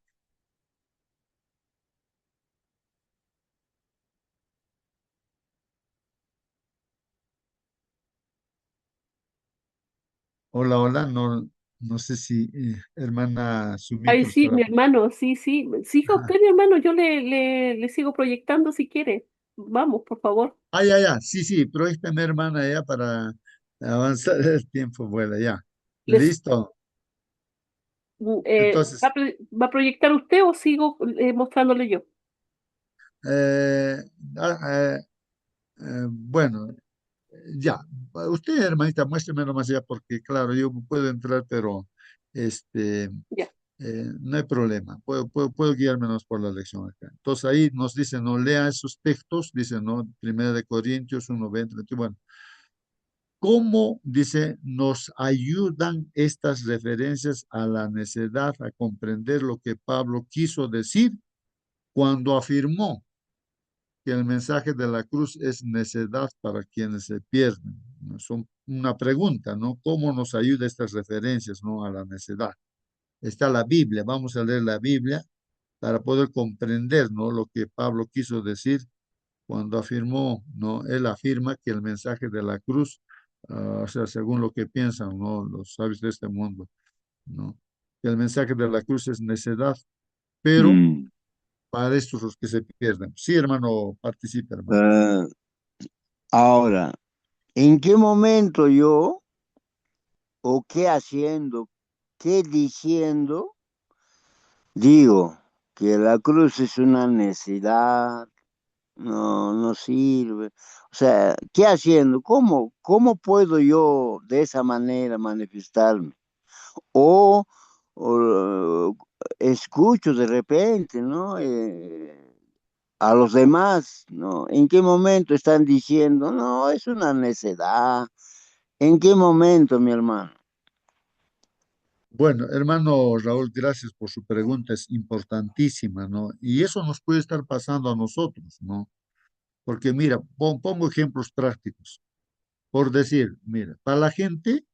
Hola, hola, no, no sé si hermana Ay, Sumito sí, estará. mi hermano, sí, sí. Siga Ajá. usted, mi hermano, yo le sigo proyectando si quiere. Vamos, por favor. Ah, ya, ya, sí, sí, pero esta mi hermana ya para avanzar el tiempo, vuela, ya. Les, Listo. ¿va Entonces, va a proyectar usted o sigo mostrándole yo? eh, ah, bueno, ya. Usted, hermanita, muéstreme nomás ya, porque claro, yo puedo entrar, pero este, Ya. no hay problema. Puedo guiarme por la lección acá. Entonces ahí nos dice, no lea esos textos, dice, no, Primera de Corintios 1, 20, 21. ¿Cómo, dice, nos ayudan estas referencias a la necedad, a comprender lo que Pablo quiso decir cuando afirmó que el mensaje de la cruz es necedad para quienes se pierden? ¿No? Son una pregunta, ¿no? ¿Cómo nos ayuda estas referencias, ¿no? A la necedad. Está la Biblia, vamos a leer la Biblia para poder comprender, ¿no? Lo que Pablo quiso decir cuando afirmó, ¿no? Él afirma que el mensaje de la cruz, o sea, según lo que piensan, ¿no? Los sabios de este mundo, ¿no? Que el mensaje de la cruz es necedad, pero Mm. para estos los que se pierden. Sí, hermano, participa, hermano. Eh, Ahora, ¿en qué momento yo, o qué haciendo, qué diciendo, digo que la cruz es una necesidad, no, no sirve? O sea, ¿qué haciendo? ¿Cómo puedo yo de esa manera manifestarme? O, o, escucho de repente, ¿no? A los demás, ¿no? ¿En qué momento están diciendo, no, es una necedad? ¿En qué momento, mi hermano? Bueno, hermano Raúl, gracias por su pregunta, es importantísima, ¿no? Y eso nos puede estar pasando a nosotros, ¿no? Porque mira, pongo ejemplos prácticos. Por decir, mira, para la gente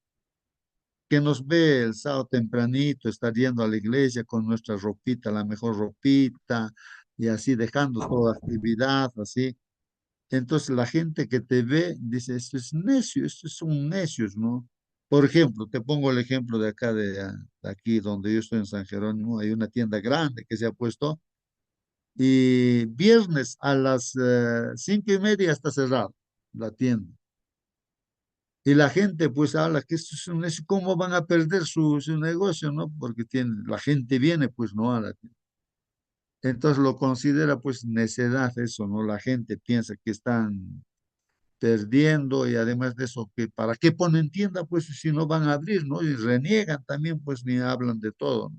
que nos ve el sábado tempranito, estar yendo a la iglesia con nuestra ropita, la mejor ropita, y así dejando toda actividad, así. Entonces la gente que te ve dice, esto es necio, estos son necios, ¿no? Por ejemplo, te pongo el ejemplo de acá, de aquí donde yo estoy en San Jerónimo, hay una tienda grande que se ha puesto y viernes a las 5:30 está cerrado la tienda. Y la gente pues habla que esto es un negocio, ¿cómo van a perder su negocio, no? Porque la gente viene pues no a la tienda. Entonces lo considera pues necedad eso, ¿no? La gente piensa que están perdiendo y además de eso, que ¿para qué ponen tienda pues si no van a abrir, ¿no? Y reniegan también pues ni hablan de todo, ¿no?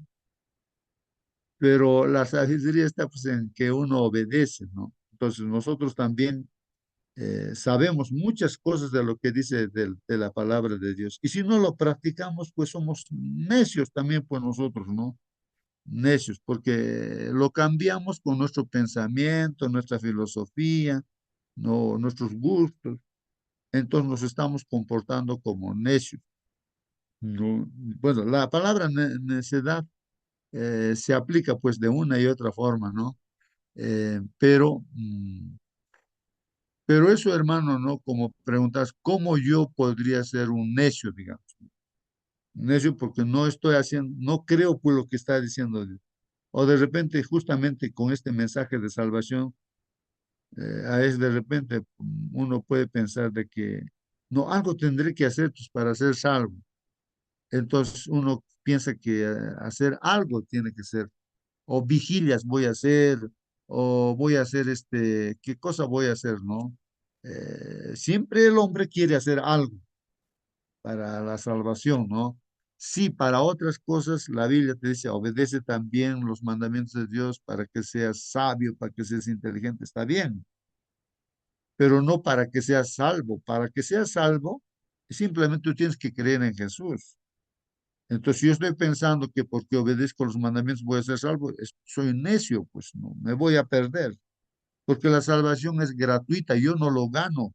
Pero la sabiduría está pues en que uno obedece, ¿no? Entonces nosotros también sabemos muchas cosas de lo que dice de la palabra de Dios. Y si no lo practicamos, pues somos necios también, pues nosotros, ¿no? Necios, porque lo cambiamos con nuestro pensamiento, nuestra filosofía, no, nuestros gustos. Entonces nos estamos comportando como necios. No, bueno, la palabra necedad se aplica pues de una y otra forma, ¿no? Pero eso, hermano, ¿no? Como preguntas, ¿cómo yo podría ser un necio, digamos? Necio porque no estoy haciendo, no creo por lo que está diciendo Dios. O de repente, justamente con este mensaje de salvación, es de repente uno puede pensar de que, no, algo tendré que hacer pues, para ser salvo. Entonces uno piensa que hacer algo tiene que ser, o vigilias voy a hacer, o voy a hacer ¿qué cosa voy a hacer, no? Siempre el hombre quiere hacer algo para la salvación, ¿no? Sí, para otras cosas la Biblia te dice, obedece también los mandamientos de Dios para que seas sabio, para que seas inteligente, está bien, pero no para que seas salvo. Para que seas salvo, simplemente tú tienes que creer en Jesús. Entonces, si yo estoy pensando que porque obedezco los mandamientos voy a ser salvo, soy necio, pues no, me voy a perder, porque la salvación es gratuita, yo no lo gano,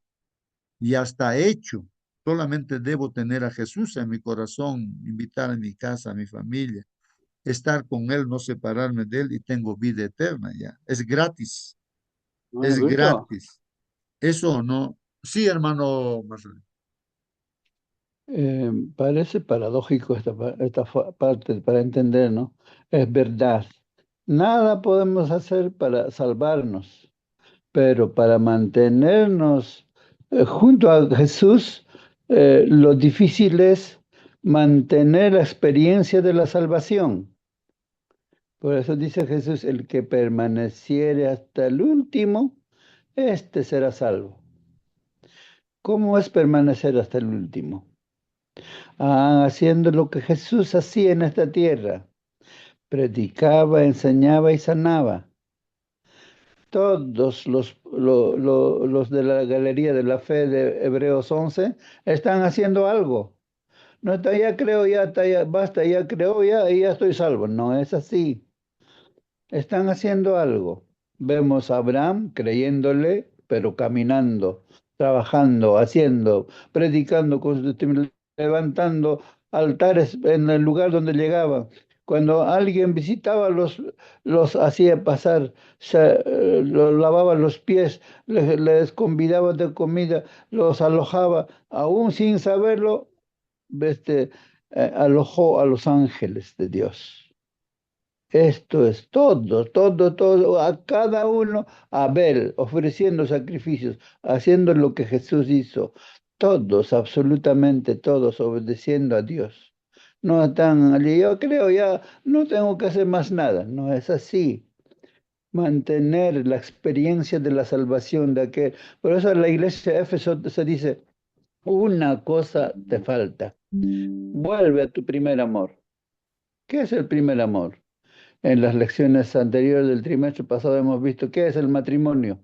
ya está hecho. Solamente debo tener a Jesús en mi corazón, invitar a mi casa, a mi familia, estar con Él, no separarme de Él y tengo vida eterna ya. Es gratis, ¿No, es Negrito? gratis. Eso no. Sí, hermano Marcelo. Parece paradójico esta parte para entender, ¿no? Es verdad. Nada podemos hacer para salvarnos, pero para mantenernos junto a Jesús, lo difícil es mantener la experiencia de la salvación. Por eso dice Jesús, el que permaneciere hasta el último, este será salvo. ¿Cómo es permanecer hasta el último? Haciendo lo que Jesús hacía en esta tierra. Predicaba, enseñaba y sanaba. Todos los de la Galería de la Fe de Hebreos 11 están haciendo algo. No está, ya creo, ya está, ya basta, ya creo, ya, y ya estoy salvo. No es así. Están haciendo algo. Vemos a Abraham creyéndole, pero caminando, trabajando, haciendo, predicando, levantando altares en el lugar donde llegaba. Cuando alguien visitaba, los hacía pasar, los lavaba los pies, les convidaba de comida, los alojaba, aún sin saberlo, este, alojó a los ángeles de Dios. Esto es todo, todo, todo, a cada uno, Abel, ofreciendo sacrificios, haciendo lo que Jesús hizo, todos, absolutamente todos, obedeciendo a Dios. No están allí, yo creo, ya no tengo que hacer más nada, no es así. Mantener la experiencia de la salvación de aquel. Por eso en la iglesia de Éfeso se dice, una cosa te falta, vuelve a tu primer amor. ¿Qué es el primer amor? En las lecciones anteriores del trimestre pasado hemos visto qué es el matrimonio.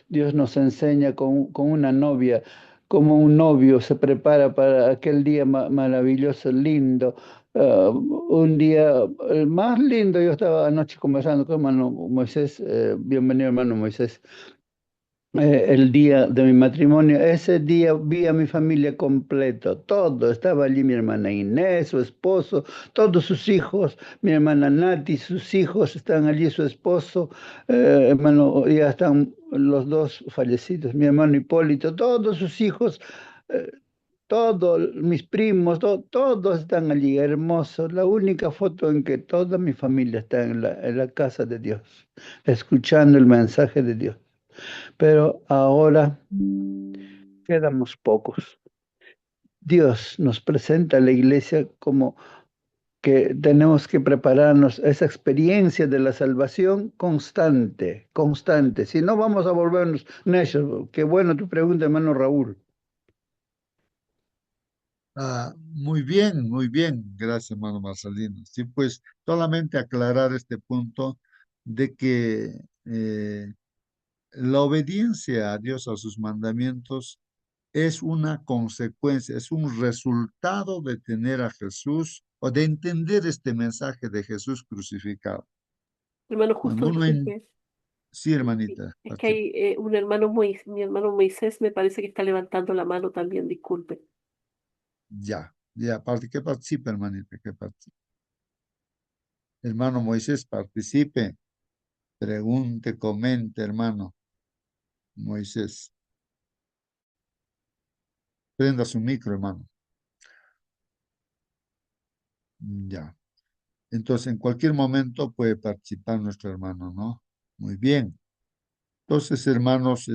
Dios nos enseña con una novia, como un novio se prepara para aquel día maravilloso, lindo. Un día el más lindo, yo estaba anoche conversando con hermano Moisés, bienvenido hermano Moisés, el día de mi matrimonio, ese día vi a mi familia completo, todo, estaba allí mi hermana Inés, su esposo, todos sus hijos, mi hermana Nati, sus hijos, están allí su esposo, hermano, ya están los dos fallecidos, mi hermano Hipólito, todos sus hijos, eh, todos mis primos, todos están allí, hermosos, la única foto en que toda mi familia está en la casa de Dios, escuchando el mensaje de Dios. Pero ahora quedamos pocos. Dios nos presenta a la iglesia como que tenemos que prepararnos esa experiencia de la salvación constante, constante. Si no, vamos a volvernos necios. Qué bueno tu pregunta, hermano Raúl. Muy bien, gracias, hermano Marcelino. Sí, pues solamente aclarar este punto de que la obediencia a Dios, a sus mandamientos, es una consecuencia, es un resultado de tener a Jesús o de entender este mensaje de Jesús crucificado. Hermano, justo Cuando uno disculpe. Sí, hermanita. Es que hay un hermano, mi hermano Moisés me parece que está levantando la mano también, disculpe. Ya, que participe, hermanita, que participe. Hermano Moisés, participe, pregunte, comente, hermano Moisés. Prenda su micro, hermano. Ya. Entonces, en cualquier momento puede participar nuestro hermano, ¿no? Muy bien. Entonces, hermanos,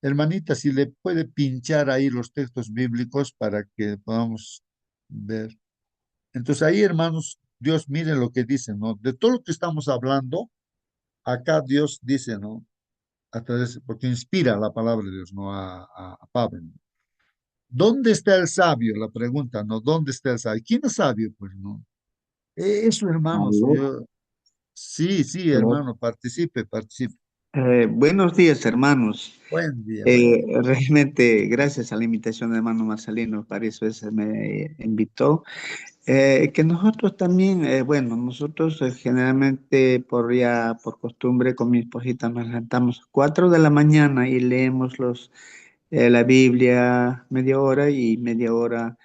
hermanita, si le puede pinchar ahí los textos bíblicos para que podamos ver. Entonces, ahí, hermanos, Dios, miren lo que dice, ¿no? De todo lo que estamos hablando, acá Dios dice, ¿no? A través, porque inspira la palabra de Dios, ¿no? A Pablo, ¿no? ¿Dónde está el sabio? La pregunta, ¿no? ¿Dónde está el sabio? ¿Quién es sabio? Pues, ¿no? Eso, hermanos, Aló, yo, sí, aló. hermano, participe. Buenos días, hermanos. Buen día, buen día. Realmente, gracias a la invitación del hermano Marcelino, varias veces me invitó. Que nosotros también, bueno, nosotros generalmente por costumbre con mi esposita nos levantamos 4 de la mañana y leemos la Biblia media hora y media hora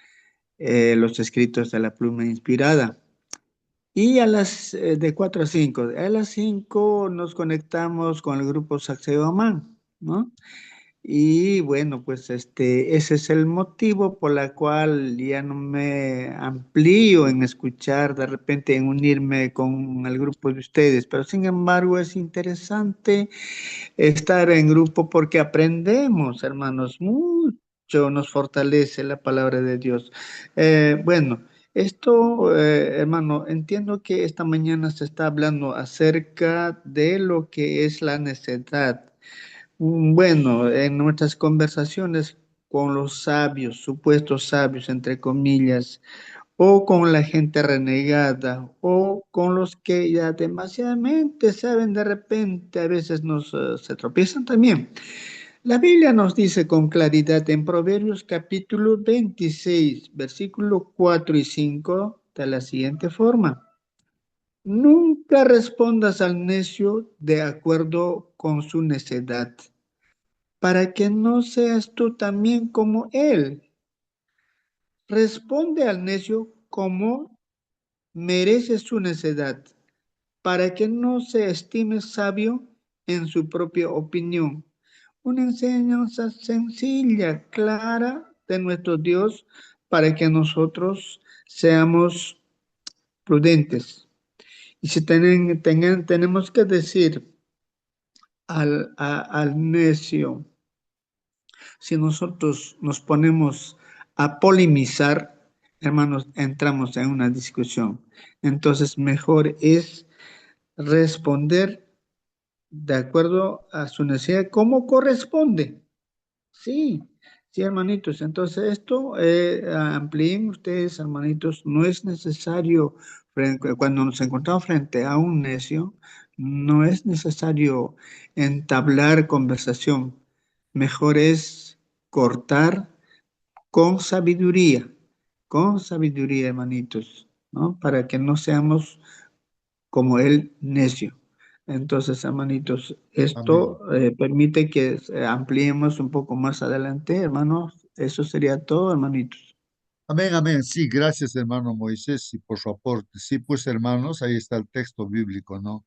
los escritos de la pluma inspirada. Y de 4 a 5, a las 5 nos conectamos con el grupo Saxeo Amán, ¿no? Y bueno, pues ese es el motivo por la cual ya no me amplío en escuchar, de repente en unirme con el grupo de ustedes, pero sin embargo es interesante estar en grupo porque aprendemos, hermanos, mucho nos fortalece la palabra de Dios. Bueno, esto, hermano, entiendo que esta mañana se está hablando acerca de lo que es la necedad. Bueno, en nuestras conversaciones con los sabios, supuestos sabios, entre comillas, o con la gente renegada, o con los que ya demasiadamente saben de repente, a veces se tropiezan también. La Biblia nos dice con claridad en Proverbios capítulo 26, versículo 4 y 5, de la siguiente forma. Nunca respondas al necio de acuerdo con su necedad, para que no seas tú también como él. Responde al necio como merece su necedad, para que no se estime sabio en su propia opinión. Una enseñanza sencilla, clara de nuestro Dios, para que nosotros seamos prudentes. Y si tenemos que decir al necio, si nosotros nos ponemos a polemizar, hermanos, entramos en una discusión. Entonces, mejor es responder de acuerdo a su necesidad, como corresponde. Sí, sí, hermanitos. Entonces, esto amplíen ustedes, hermanitos. No es necesario, cuando nos encontramos frente a un necio, no es necesario entablar conversación. Mejor es cortar con sabiduría, hermanitos, ¿no? Para que no seamos como el necio. Entonces, hermanitos, Amén. esto permite que ampliemos un poco más adelante, hermanos. Eso sería todo, hermanitos. Amén, amén. Sí, gracias, hermano Moisés, y por su aporte. Sí, pues, hermanos, ahí está el texto bíblico, ¿no?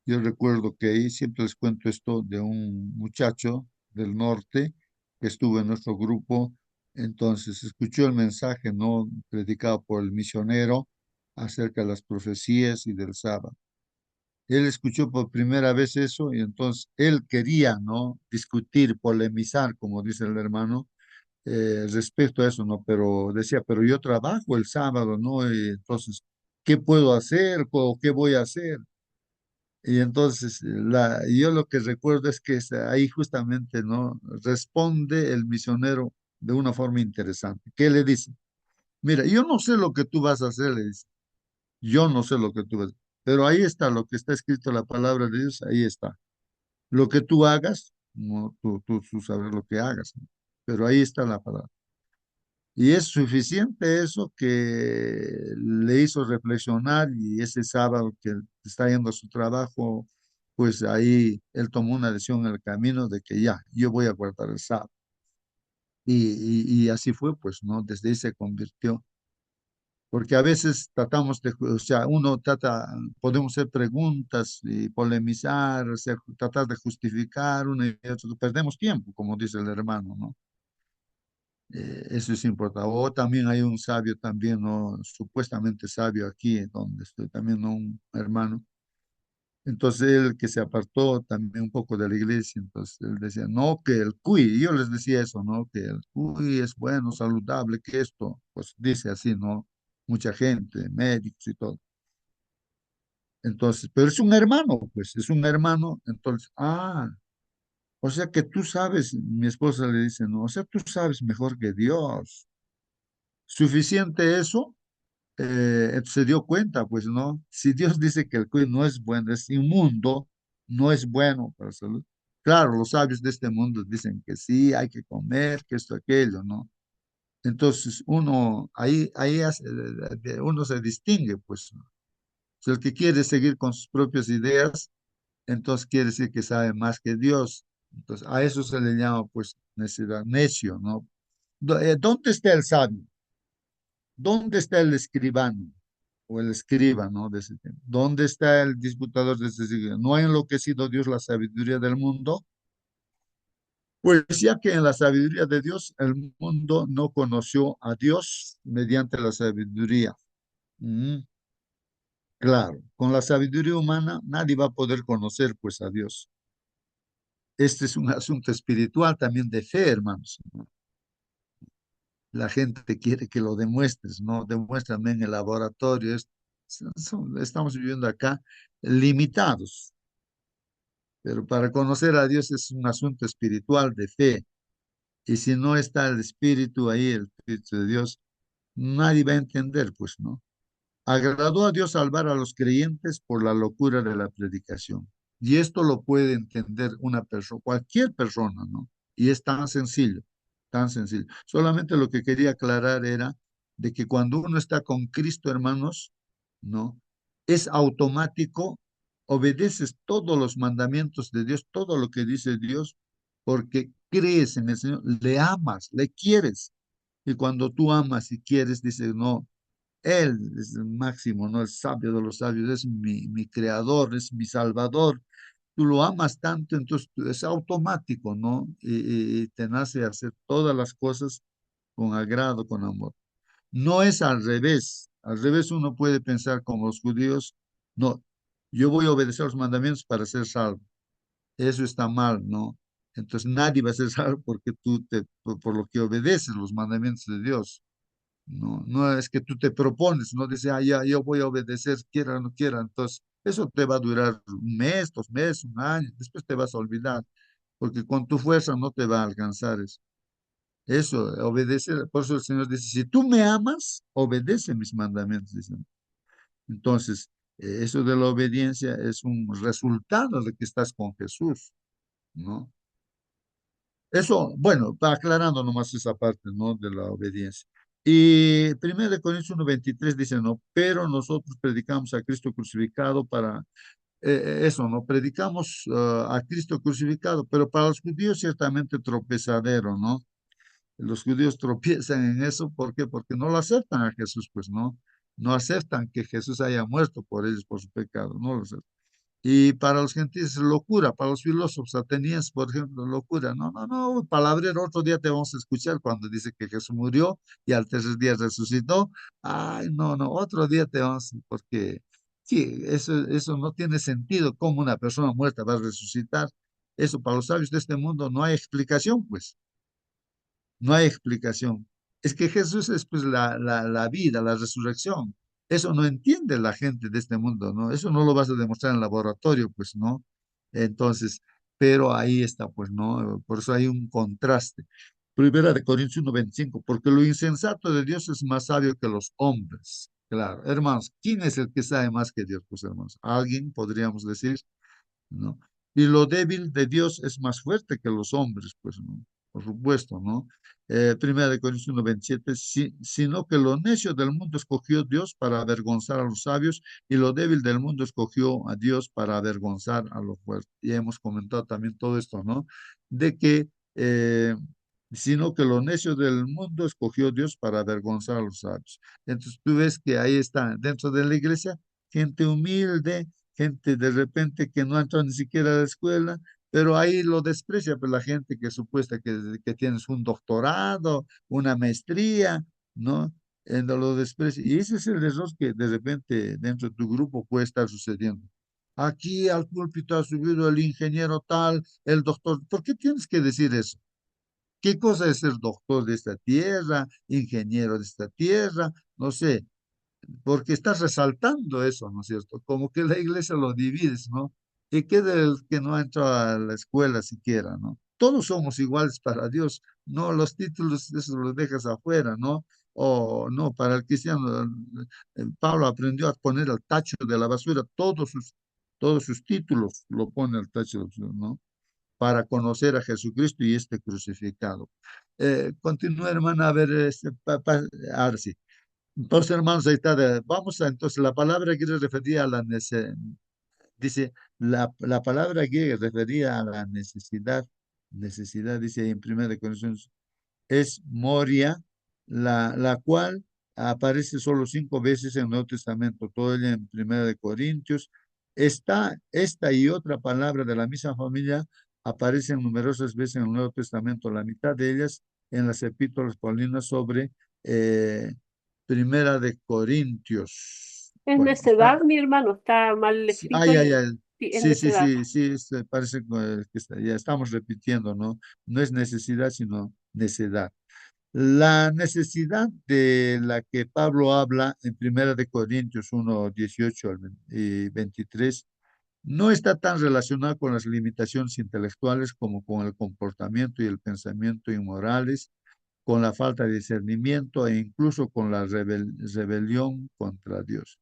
Yo recuerdo que ahí siempre les cuento esto de un muchacho del norte que estuvo en nuestro grupo. Entonces, escuchó el mensaje, ¿no? Predicado por el misionero acerca de las profecías y del sábado. Él escuchó por primera vez eso y entonces él quería, ¿no? Discutir, polemizar, como dice el hermano, respecto a eso, ¿no? Pero decía, pero yo trabajo el sábado, ¿no? Y entonces, ¿qué puedo hacer o qué voy a hacer? Y entonces, yo lo que recuerdo es que ahí justamente, ¿no? Responde el misionero de una forma interesante. ¿Qué le dice? Mira, yo no sé lo que tú vas a hacer, le dice. Yo no sé lo que tú vas a hacer. Pero ahí está lo que está escrito en la palabra de Dios, ahí está. Lo que tú hagas, no, tú sabes lo que hagas, ¿no? Pero ahí está la palabra. Y es suficiente eso que le hizo reflexionar y ese sábado que está yendo a su trabajo, pues ahí él tomó una decisión en el camino de que ya, yo voy a guardar el sábado. Y así fue, pues, ¿no? Desde ahí se convirtió. Porque a veces tratamos de, o sea, uno trata, podemos hacer preguntas y polemizar, o sea, tratar de justificar una y otra, perdemos tiempo, como dice el hermano, ¿no? Eso es importante. O también hay un sabio también, ¿no? Supuestamente sabio aquí, donde estoy también, ¿no? Un hermano. Entonces él que se apartó también un poco de la iglesia, entonces él decía, no, que el cuy, y yo les decía eso, ¿no? Que el cuy es bueno, saludable, que esto, pues dice así, ¿no? Mucha gente, médicos y todo. Entonces, pero es un hermano, pues, es un hermano, entonces, o sea que tú sabes, mi esposa le dice, no, o sea, tú sabes mejor que Dios. Suficiente eso, se dio cuenta, pues, ¿no? Si Dios dice que el cuy no es bueno, es inmundo, no es bueno para la salud. Claro, los sabios de este mundo dicen que sí, hay que comer, que esto, aquello, ¿no? Entonces, uno se distingue, pues, ¿no? Si el que quiere seguir con sus propias ideas, entonces quiere decir que sabe más que Dios. Entonces, a eso se le llama, pues, necedad, necio, ¿no? ¿Dónde está el sabio? ¿Dónde está el escribano o el escriba, ¿no? De ese tiempo? ¿Dónde está el disputador de ese siglo? ¿No ha enloquecido Dios la sabiduría del mundo? Pues ya que en la sabiduría de Dios el mundo no conoció a Dios mediante la sabiduría. Mm, claro, con la sabiduría humana nadie va a poder conocer pues a Dios. Este es un asunto espiritual también de fe, hermanos, ¿no? La gente quiere que lo demuestres, ¿no? Demuéstrame en el laboratorio. Estamos viviendo acá limitados, pero para conocer a Dios es un asunto espiritual de fe. Y si no está el espíritu ahí, el espíritu de Dios, nadie va a entender, pues, ¿no? Agradó a Dios salvar a los creyentes por la locura de la predicación. Y esto lo puede entender una persona, cualquier persona, ¿no? Y es tan sencillo, tan sencillo. Solamente lo que quería aclarar era de que cuando uno está con Cristo, hermanos, ¿no? Es automático, obedeces todos los mandamientos de Dios, todo lo que dice Dios, porque crees en el Señor, le amas, le quieres. Y cuando tú amas y quieres, dices, no, él es el máximo, ¿no? El sabio de los sabios, es mi creador, es mi salvador. Tú lo amas tanto, entonces es automático, ¿no? Y te nace hacer todas las cosas con agrado, con amor. No es al revés. Al revés uno puede pensar como los judíos, no, yo voy a obedecer los mandamientos para ser salvo. Eso está mal, ¿no? Entonces nadie va a ser salvo porque por lo que obedeces los mandamientos de Dios. No, no es que tú te propones, no dices, ah, ya, yo voy a obedecer, quiera o no quiera. Entonces, eso te va a durar un mes, 2 meses, un año, después te vas a olvidar, porque con tu fuerza no te va a alcanzar eso. Eso, obedecer, por eso el Señor dice, si tú me amas, obedece mis mandamientos, dice. Entonces, eso de la obediencia es un resultado de que estás con Jesús, ¿no? Eso, bueno, va aclarando nomás esa parte, ¿no? De la obediencia. Y 1 Corintios 1:23 dice, no, pero nosotros predicamos a Cristo crucificado para, eso, ¿no? Predicamos a Cristo crucificado, pero para los judíos ciertamente tropezadero, ¿no? Los judíos tropiezan en eso, ¿por qué? Porque no lo aceptan a Jesús, pues, ¿no? No aceptan que Jesús haya muerto por ellos, por su pecado, no lo aceptan. Y para los gentiles es locura, para los filósofos atenienses, por ejemplo, locura. No, no, no, palabrero, otro día te vamos a escuchar cuando dice que Jesús murió y al tercer día resucitó. Ay, no, no, otro día te vamos, porque sí, eso no tiene sentido, cómo una persona muerta va a resucitar. Eso para los sabios de este mundo no hay explicación, pues. No hay explicación. Es que Jesús es pues la vida, la resurrección. Eso no entiende la gente de este mundo, ¿no? Eso no lo vas a demostrar en el laboratorio, pues, ¿no? Entonces, pero ahí está, pues, ¿no? Por eso hay un contraste. Primera de Corintios 1:25, porque lo insensato de Dios es más sabio que los hombres. Claro, hermanos, ¿quién es el que sabe más que Dios? Pues, hermanos, alguien podríamos decir, ¿no? Y lo débil de Dios es más fuerte que los hombres, pues, ¿no? Por supuesto, ¿no? Primera de Corintios 1:27, sino que lo necio del mundo escogió Dios para avergonzar a los sabios y lo débil del mundo escogió a Dios para avergonzar a los fuertes. Y hemos comentado también todo esto, ¿no? De que, sino que lo necio del mundo escogió Dios para avergonzar a los sabios. Entonces tú ves que ahí está, dentro de la iglesia, gente humilde, gente de repente que no ha entrado ni siquiera a la escuela, pero ahí lo desprecia pues, la gente que supuesta que tienes un doctorado, una maestría, ¿no? Lo desprecia. Y ese es el error que de repente dentro de tu grupo puede estar sucediendo. Aquí al púlpito ha subido el ingeniero tal, el doctor. ¿Por qué tienes que decir eso? ¿Qué cosa es ser doctor de esta tierra, ingeniero de esta tierra? No sé, porque estás resaltando eso, ¿no es cierto? Como que la iglesia lo divides, ¿no? ¿Y qué del que no entra a la escuela siquiera, ¿no? Todos somos iguales para Dios, no los títulos, eso los dejas afuera, ¿no? O no, para el cristiano, Pablo aprendió a poner al tacho de la basura todos sus títulos, lo pone al tacho de la basura, ¿no? Para conocer a Jesucristo y este crucificado. Continúa, hermana, a ver, ahora sí. Entonces, hermanos, ahí está. Vamos a, entonces, la palabra griega refería a la necesidad, dice, la palabra griega refería a la necesidad, dice ahí en 1 Corintios, es moria, la cual aparece solo 5 veces en el Nuevo Testamento, todo ella en 1 Corintios. Está esta y otra palabra de la misma familia aparecen numerosas veces en el Nuevo Testamento, la mitad de ellas en las epístolas paulinas sobre eh, Primera de Corintios. Es Bueno, está, necedad, mi hermano, está mal sí, escrito y sí, es sí, sí, necedad. sí, sí, parece que ya estamos repitiendo, ¿no? No es necesidad, sino necedad. La necesidad de la que Pablo habla en Primera de Corintios 1:18 y 23 no está tan relacionada con las limitaciones intelectuales como con el comportamiento y el pensamiento inmorales, con la falta de discernimiento e incluso con la rebelión contra Dios.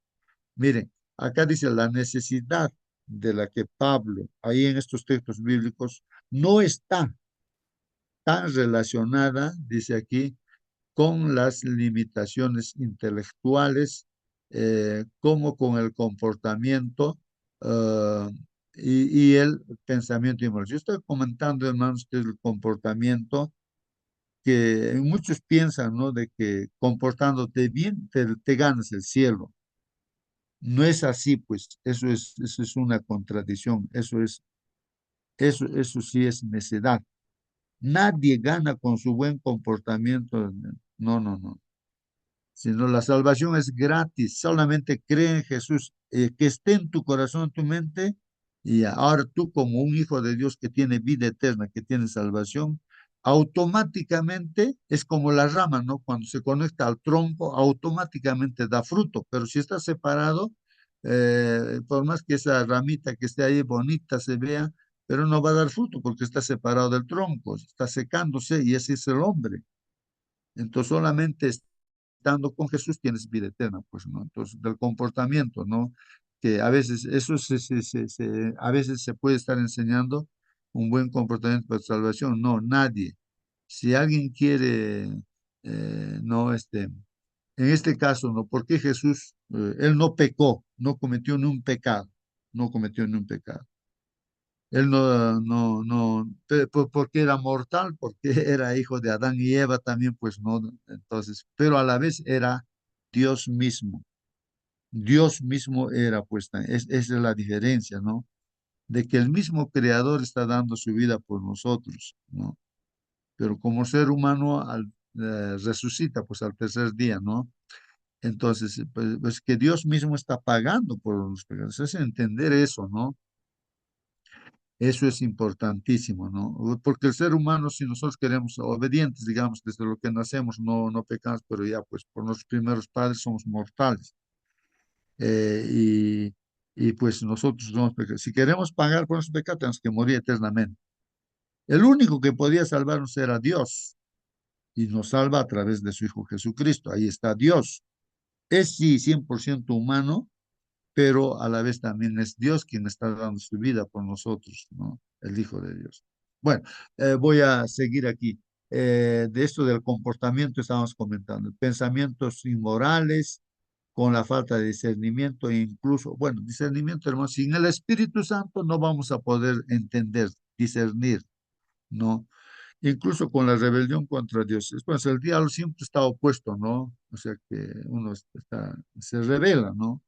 Miren, acá dice la necesidad de la que Pablo, ahí en estos textos bíblicos, no está tan relacionada, dice aquí, con las limitaciones intelectuales, como con el comportamiento uh, y el pensamiento inmoral. Yo estoy comentando, hermanos, que el comportamiento que muchos piensan, ¿no? De que comportándote bien te ganas el cielo. No es así, pues eso es una contradicción, eso sí es necedad. Nadie gana con su buen comportamiento. No, no, no. Sino la salvación es gratis. Solamente cree en Jesús, que esté en tu corazón, en tu mente, y ahora tú como un hijo de Dios que tiene vida eterna, que tiene salvación, automáticamente es como la rama, ¿no? Cuando se conecta al tronco, automáticamente da fruto, pero si está separado, por más que esa ramita que esté ahí bonita se vea, pero no va a dar fruto porque está separado del tronco, está secándose y ese es el hombre. Entonces solamente estando con Jesús tienes vida eterna, pues, ¿no? Entonces del comportamiento, ¿no? Que a veces eso a veces se puede estar enseñando un buen comportamiento para salvación. No, nadie. Si alguien quiere, no, en este caso, ¿no? ¿Por qué Jesús, él no pecó, no cometió ni un pecado, no cometió ni un pecado? Él porque era mortal, porque era hijo de Adán y Eva también, pues no, entonces, pero a la vez era Dios mismo. Dios mismo era, pues, esa es la diferencia, ¿no? De que el mismo Creador está dando su vida por nosotros, ¿no? Pero como ser humano resucita, pues, al tercer día, ¿no? Entonces, pues que Dios mismo está pagando por los pecados. Es entender eso, ¿no? Eso es importantísimo, ¿no? Porque el ser humano, si nosotros queremos obedientes, digamos, desde lo que nacemos, no pecamos, pero ya, pues, por nuestros primeros padres somos mortales. Eh, y, y pues nosotros somos pecadores. Si queremos pagar por nuestros pecados, tenemos que morir eternamente. El único que podía salvarnos era Dios y nos salva a través de su Hijo Jesucristo. Ahí está Dios. Es sí 100% humano, pero a la vez también es Dios quien está dando su vida por nosotros, ¿no? El Hijo de Dios. Bueno, voy a seguir aquí. De esto del comportamiento estamos comentando, pensamientos inmorales, con la falta de discernimiento e incluso, bueno, discernimiento, hermano, sin el Espíritu Santo no vamos a poder entender, discernir, ¿no? Incluso con la rebelión contra Dios. Es pues el diablo siempre está opuesto, ¿no? O sea que uno se revela, ¿no?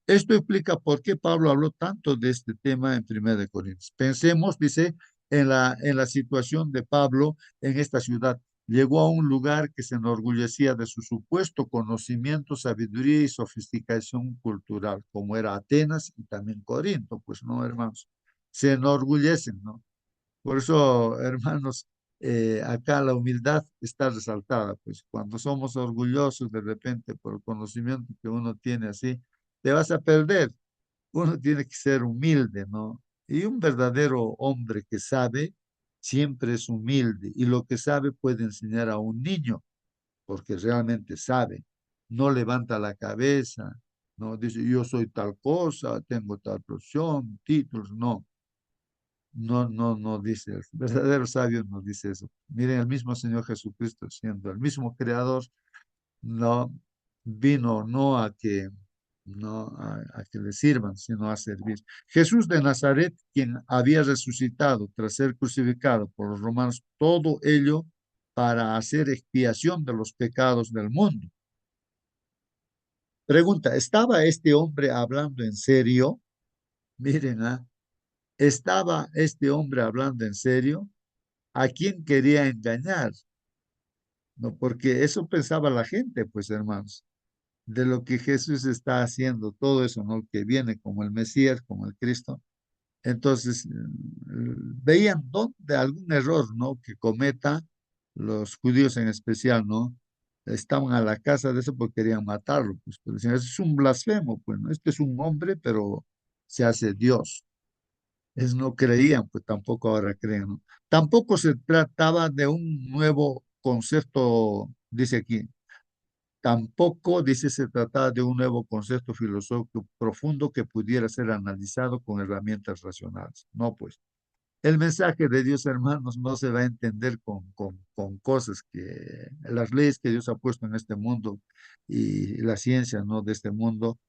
Esto explica por qué Pablo habló tanto de este tema en 1 Corintios. Pensemos, dice, en la situación de Pablo en esta ciudad. Llegó a un lugar que se enorgullecía de su supuesto conocimiento, sabiduría y sofisticación cultural, como era Atenas y también Corinto, pues no, hermanos, se enorgullecen, ¿no? Por eso, hermanos, acá la humildad está resaltada, pues cuando somos orgullosos de repente por el conocimiento que uno tiene así, te vas a perder. Uno tiene que ser humilde, ¿no? Y un verdadero hombre que sabe siempre es humilde y lo que sabe puede enseñar a un niño porque realmente sabe. No levanta la cabeza, no dice yo soy tal cosa, tengo tal profesión, títulos, no. No dice, el verdadero sabio no dice eso. Miren, el mismo Señor Jesucristo, siendo el mismo creador, no vino no a que, no a que le sirvan, sino a servir. Jesús de Nazaret, quien había resucitado tras ser crucificado por los romanos, todo ello para hacer expiación de los pecados del mundo. Pregunta, ¿estaba este hombre hablando en serio? Miren, ¿Estaba este hombre hablando en serio? ¿A quién quería engañar? ¿No? Porque eso pensaba la gente, pues hermanos, de lo que Jesús está haciendo, todo eso, ¿no? Que viene como el Mesías, como el Cristo. Entonces, veían dónde algún error, ¿no? Que cometa los judíos en especial, ¿no? Estaban a la casa de eso porque querían matarlo, pues decían, "Eso es un blasfemo, pues, ¿no? Este es un hombre, pero se hace Dios". Es no creían, pues tampoco ahora creen, ¿no? Tampoco se trataba de un nuevo concepto, dice aquí, tampoco dice se trataba de un nuevo concepto filosófico profundo que pudiera ser analizado con herramientas racionales. No, pues. El mensaje de Dios, hermanos, no se va a entender con cosas que las leyes que Dios ha puesto en este mundo y la ciencia, ¿no? De este mundo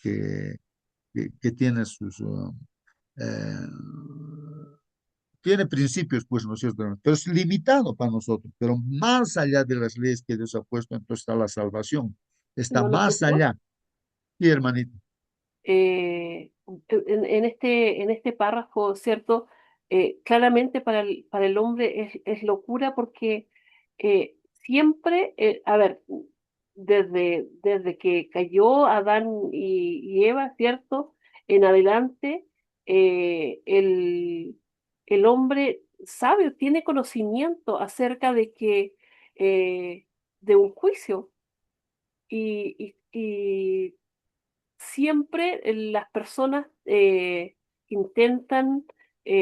que, que tiene sus, eh, tiene principios, pues, ¿no es cierto? Pero es limitado para nosotros, pero más allá de las leyes que Dios ha puesto, entonces está la salvación, está Hermano más Jesús, allá. Sí, hermanito. eh, en este párrafo, ¿cierto? Claramente para el hombre es locura porque siempre, a ver, desde que cayó Adán y Eva, ¿cierto? En adelante, el hombre sabe, tiene conocimiento acerca de que de un juicio y siempre las personas intentan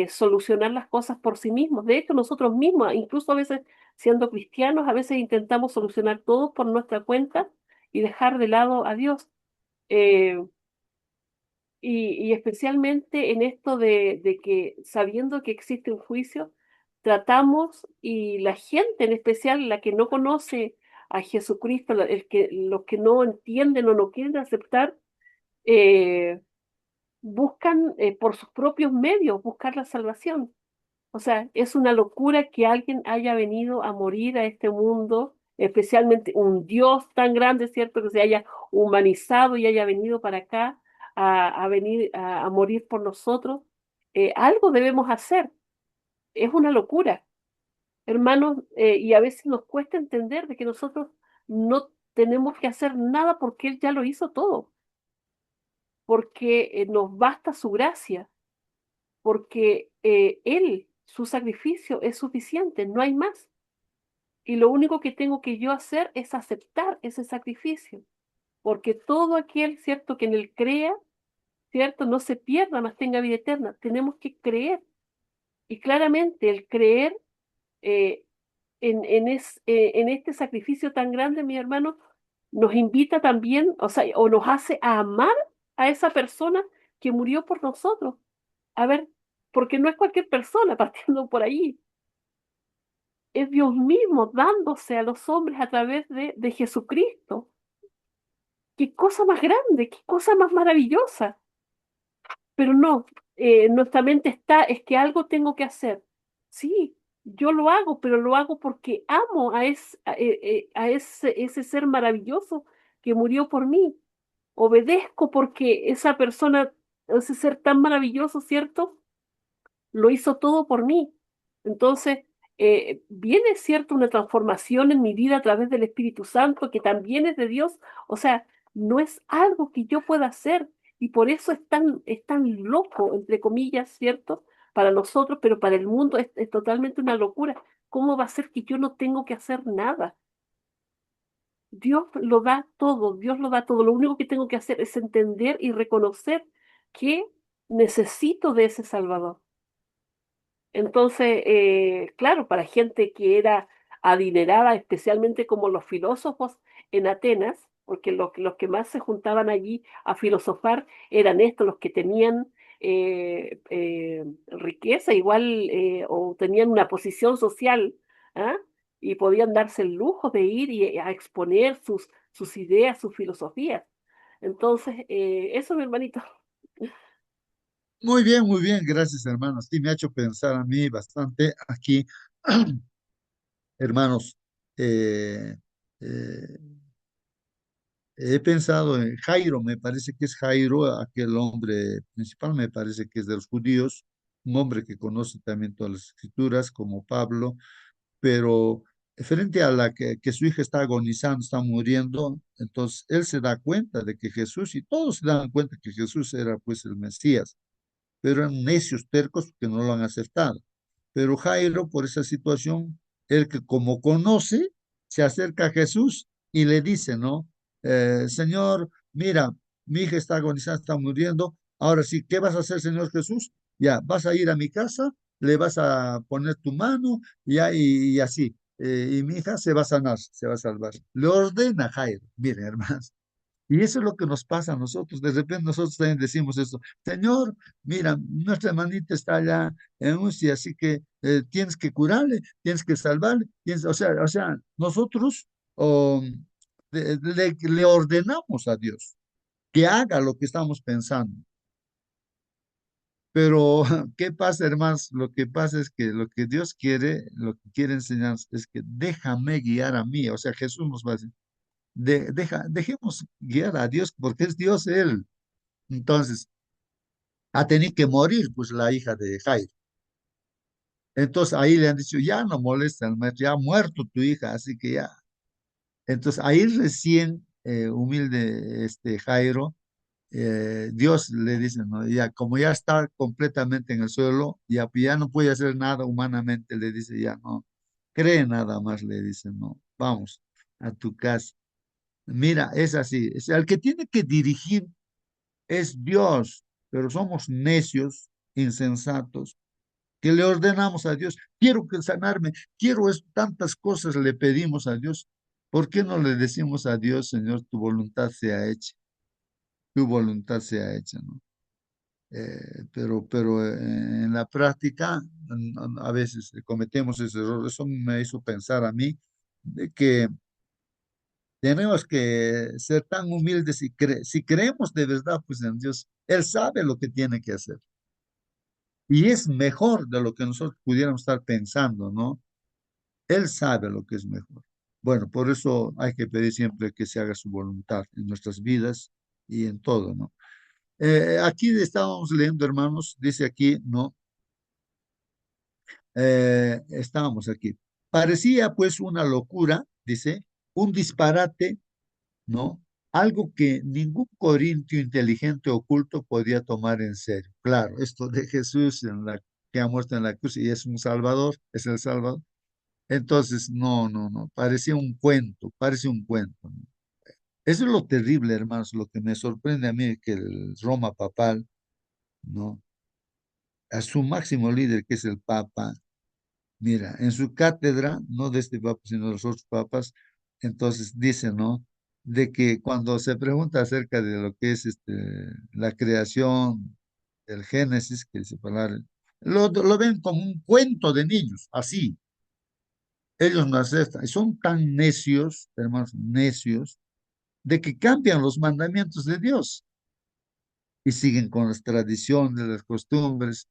solucionar las cosas por sí mismos. De hecho, nosotros mismos, incluso a veces siendo cristianos, a veces intentamos solucionar todo por nuestra cuenta y dejar de lado a Dios. Eh, y especialmente en esto de que sabiendo que existe un juicio, tratamos y la gente en especial, la que no conoce a Jesucristo, los que no entienden o no quieren aceptar, eh, buscan por sus propios medios buscar la salvación. O sea, es una locura que alguien haya venido a morir a este mundo, especialmente un Dios tan grande, ¿cierto? Que se haya humanizado y haya venido para acá a venir a morir por nosotros. Algo debemos hacer. Es una locura, hermanos, y a veces nos cuesta entender de que nosotros no tenemos que hacer nada porque Él ya lo hizo todo, porque nos basta su gracia porque Él, su sacrificio es suficiente, no hay más. Y lo único que tengo que yo hacer es aceptar ese sacrificio, porque todo aquel, ¿cierto?, que en Él crea, ¿cierto?, no se pierda, mas tenga vida eterna. Tenemos que creer. Y claramente el creer eh, en este sacrificio tan grande, mi hermano, nos invita también, o sea, o nos hace a amar a esa persona que murió por nosotros. A ver, porque no es cualquier persona partiendo por ahí, es Dios mismo dándose a los hombres a través de Jesucristo. Qué cosa más grande, qué cosa más maravillosa. Pero no, nuestra mente está, es que algo tengo que hacer. Sí, yo lo hago, pero lo hago porque amo a ese ser maravilloso que murió por mí. Obedezco porque esa persona, ese ser tan maravilloso, ¿cierto? Lo hizo todo por mí. Entonces, viene, ¿cierto?, una transformación en mi vida a través del Espíritu Santo, que también es de Dios. O sea, no es algo que yo pueda hacer y por eso es tan loco, entre comillas, ¿cierto?, para nosotros, pero para el mundo es totalmente una locura. ¿Cómo va a ser que yo no tengo que hacer nada? Dios lo da todo, Dios lo da todo. Lo único que tengo que hacer es entender y reconocer que necesito de ese Salvador. Entonces, claro, para gente que era adinerada, especialmente como los filósofos en Atenas, porque los que más se juntaban allí a filosofar eran estos, los que tenían riqueza igual o tenían una posición social, ¿ah? Y podían darse el lujo de ir y a exponer sus ideas, sus filosofías. Entonces, eso, mi hermanito. Muy bien, gracias, hermanos. Sí, me ha hecho pensar a mí bastante aquí, hermanos. eh, eh, He pensado en Jairo, me parece que es Jairo, aquel hombre principal, me parece que es de los judíos, un hombre que conoce también todas las escrituras, como Pablo, pero frente a que su hija está agonizando, está muriendo, entonces él se da cuenta de que Jesús, y todos se dan cuenta que Jesús era pues el Mesías, pero eran necios, tercos, que no lo han aceptado. Pero Jairo, por esa situación, él que como conoce, se acerca a Jesús y le dice, ¿no? Señor, mira, mi hija está agonizando, está muriendo. Ahora sí, ¿qué vas a hacer, Señor Jesús? Ya, vas a ir a mi casa, le vas a poner tu mano, ya, y así. Y mi hija se va a sanar, se va a salvar. Le ordena a Jairo. Miren, hermanos, y eso es lo que nos pasa a nosotros. De repente nosotros también decimos esto, Señor, mira, nuestra hermanita está allá en UCI, así que tienes que curarle, tienes que salvarle, o sea, nosotros le ordenamos a Dios que haga lo que estamos pensando. Pero, ¿qué pasa, hermanos? Lo que pasa es que lo que Dios quiere, lo que quiere enseñar es que déjame guiar a mí. O sea, Jesús nos va a decir, dejemos guiar a Dios, porque es Dios Él. Entonces, ha tenido que morir, pues, la hija de Jairo. Entonces, ahí le han dicho, ya no molesta al maestro, ya ha muerto tu hija, así que ya. Entonces, ahí recién, humilde Jairo, Dios le dice, ¿no? Ya, como ya está completamente en el suelo, ya no puede hacer nada humanamente, le dice, ya no, cree nada más, le dice, no, vamos a tu casa. Mira, es así, es el que tiene que dirigir es Dios, pero somos necios, insensatos, que le ordenamos a Dios, quiero que sanarme, tantas cosas le pedimos a Dios. ¿Por qué no le decimos a Dios, Señor, tu voluntad sea hecha, tu voluntad sea hecha, ¿no? Pero en la práctica a veces cometemos ese error. Eso me hizo pensar a mí de que tenemos que ser tan humildes si creemos de verdad pues en Dios. Él sabe lo que tiene que hacer. Y es mejor de lo que nosotros pudiéramos estar pensando, ¿no? Él sabe lo que es mejor. Bueno, por eso hay que pedir siempre que se haga su voluntad en nuestras vidas y en todo, ¿no? Aquí estábamos leyendo, hermanos, dice aquí, ¿no? Estábamos aquí. Parecía pues una locura, dice, un disparate, ¿no? Algo que ningún corintio inteligente oculto podía tomar en serio. Claro, esto de Jesús que ha muerto en la cruz y es un Salvador, es el Salvador. Entonces, no, no, no, parecía un cuento, parece un cuento, ¿no? Eso es lo terrible, hermanos, lo que me sorprende a mí, que el Roma papal, ¿no? A su máximo líder, que es el Papa, mira, en su cátedra, no de este Papa, sino de los otros papas, entonces dice, ¿no? De que cuando se pregunta acerca de lo que es la creación, del Génesis, que dice palabra, lo ven como un cuento de niños, así. Ellos no aceptan, y son tan necios, hermanos, necios, de que cambian los mandamientos de Dios y siguen con las tradiciones, las costumbres,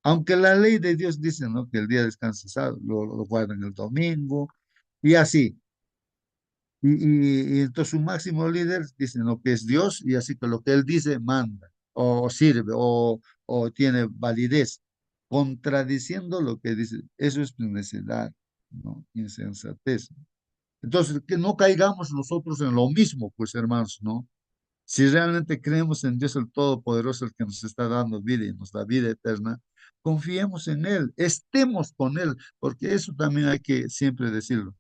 aunque la ley de Dios dice, ¿no? Que el día de descanso lo guardan el domingo y así. Y entonces su máximo líder dice, ¿no? Que es Dios y así que lo que él dice manda o sirve o tiene validez, contradiciendo lo que dice. Eso es necedad, ¿no? Insensatez. Entonces, que no caigamos nosotros en lo mismo, pues hermanos, ¿no? Si realmente creemos en Dios el Todopoderoso, el que nos está dando vida y nos da vida eterna, confiemos en Él, estemos con Él, porque eso también hay que siempre decirlo.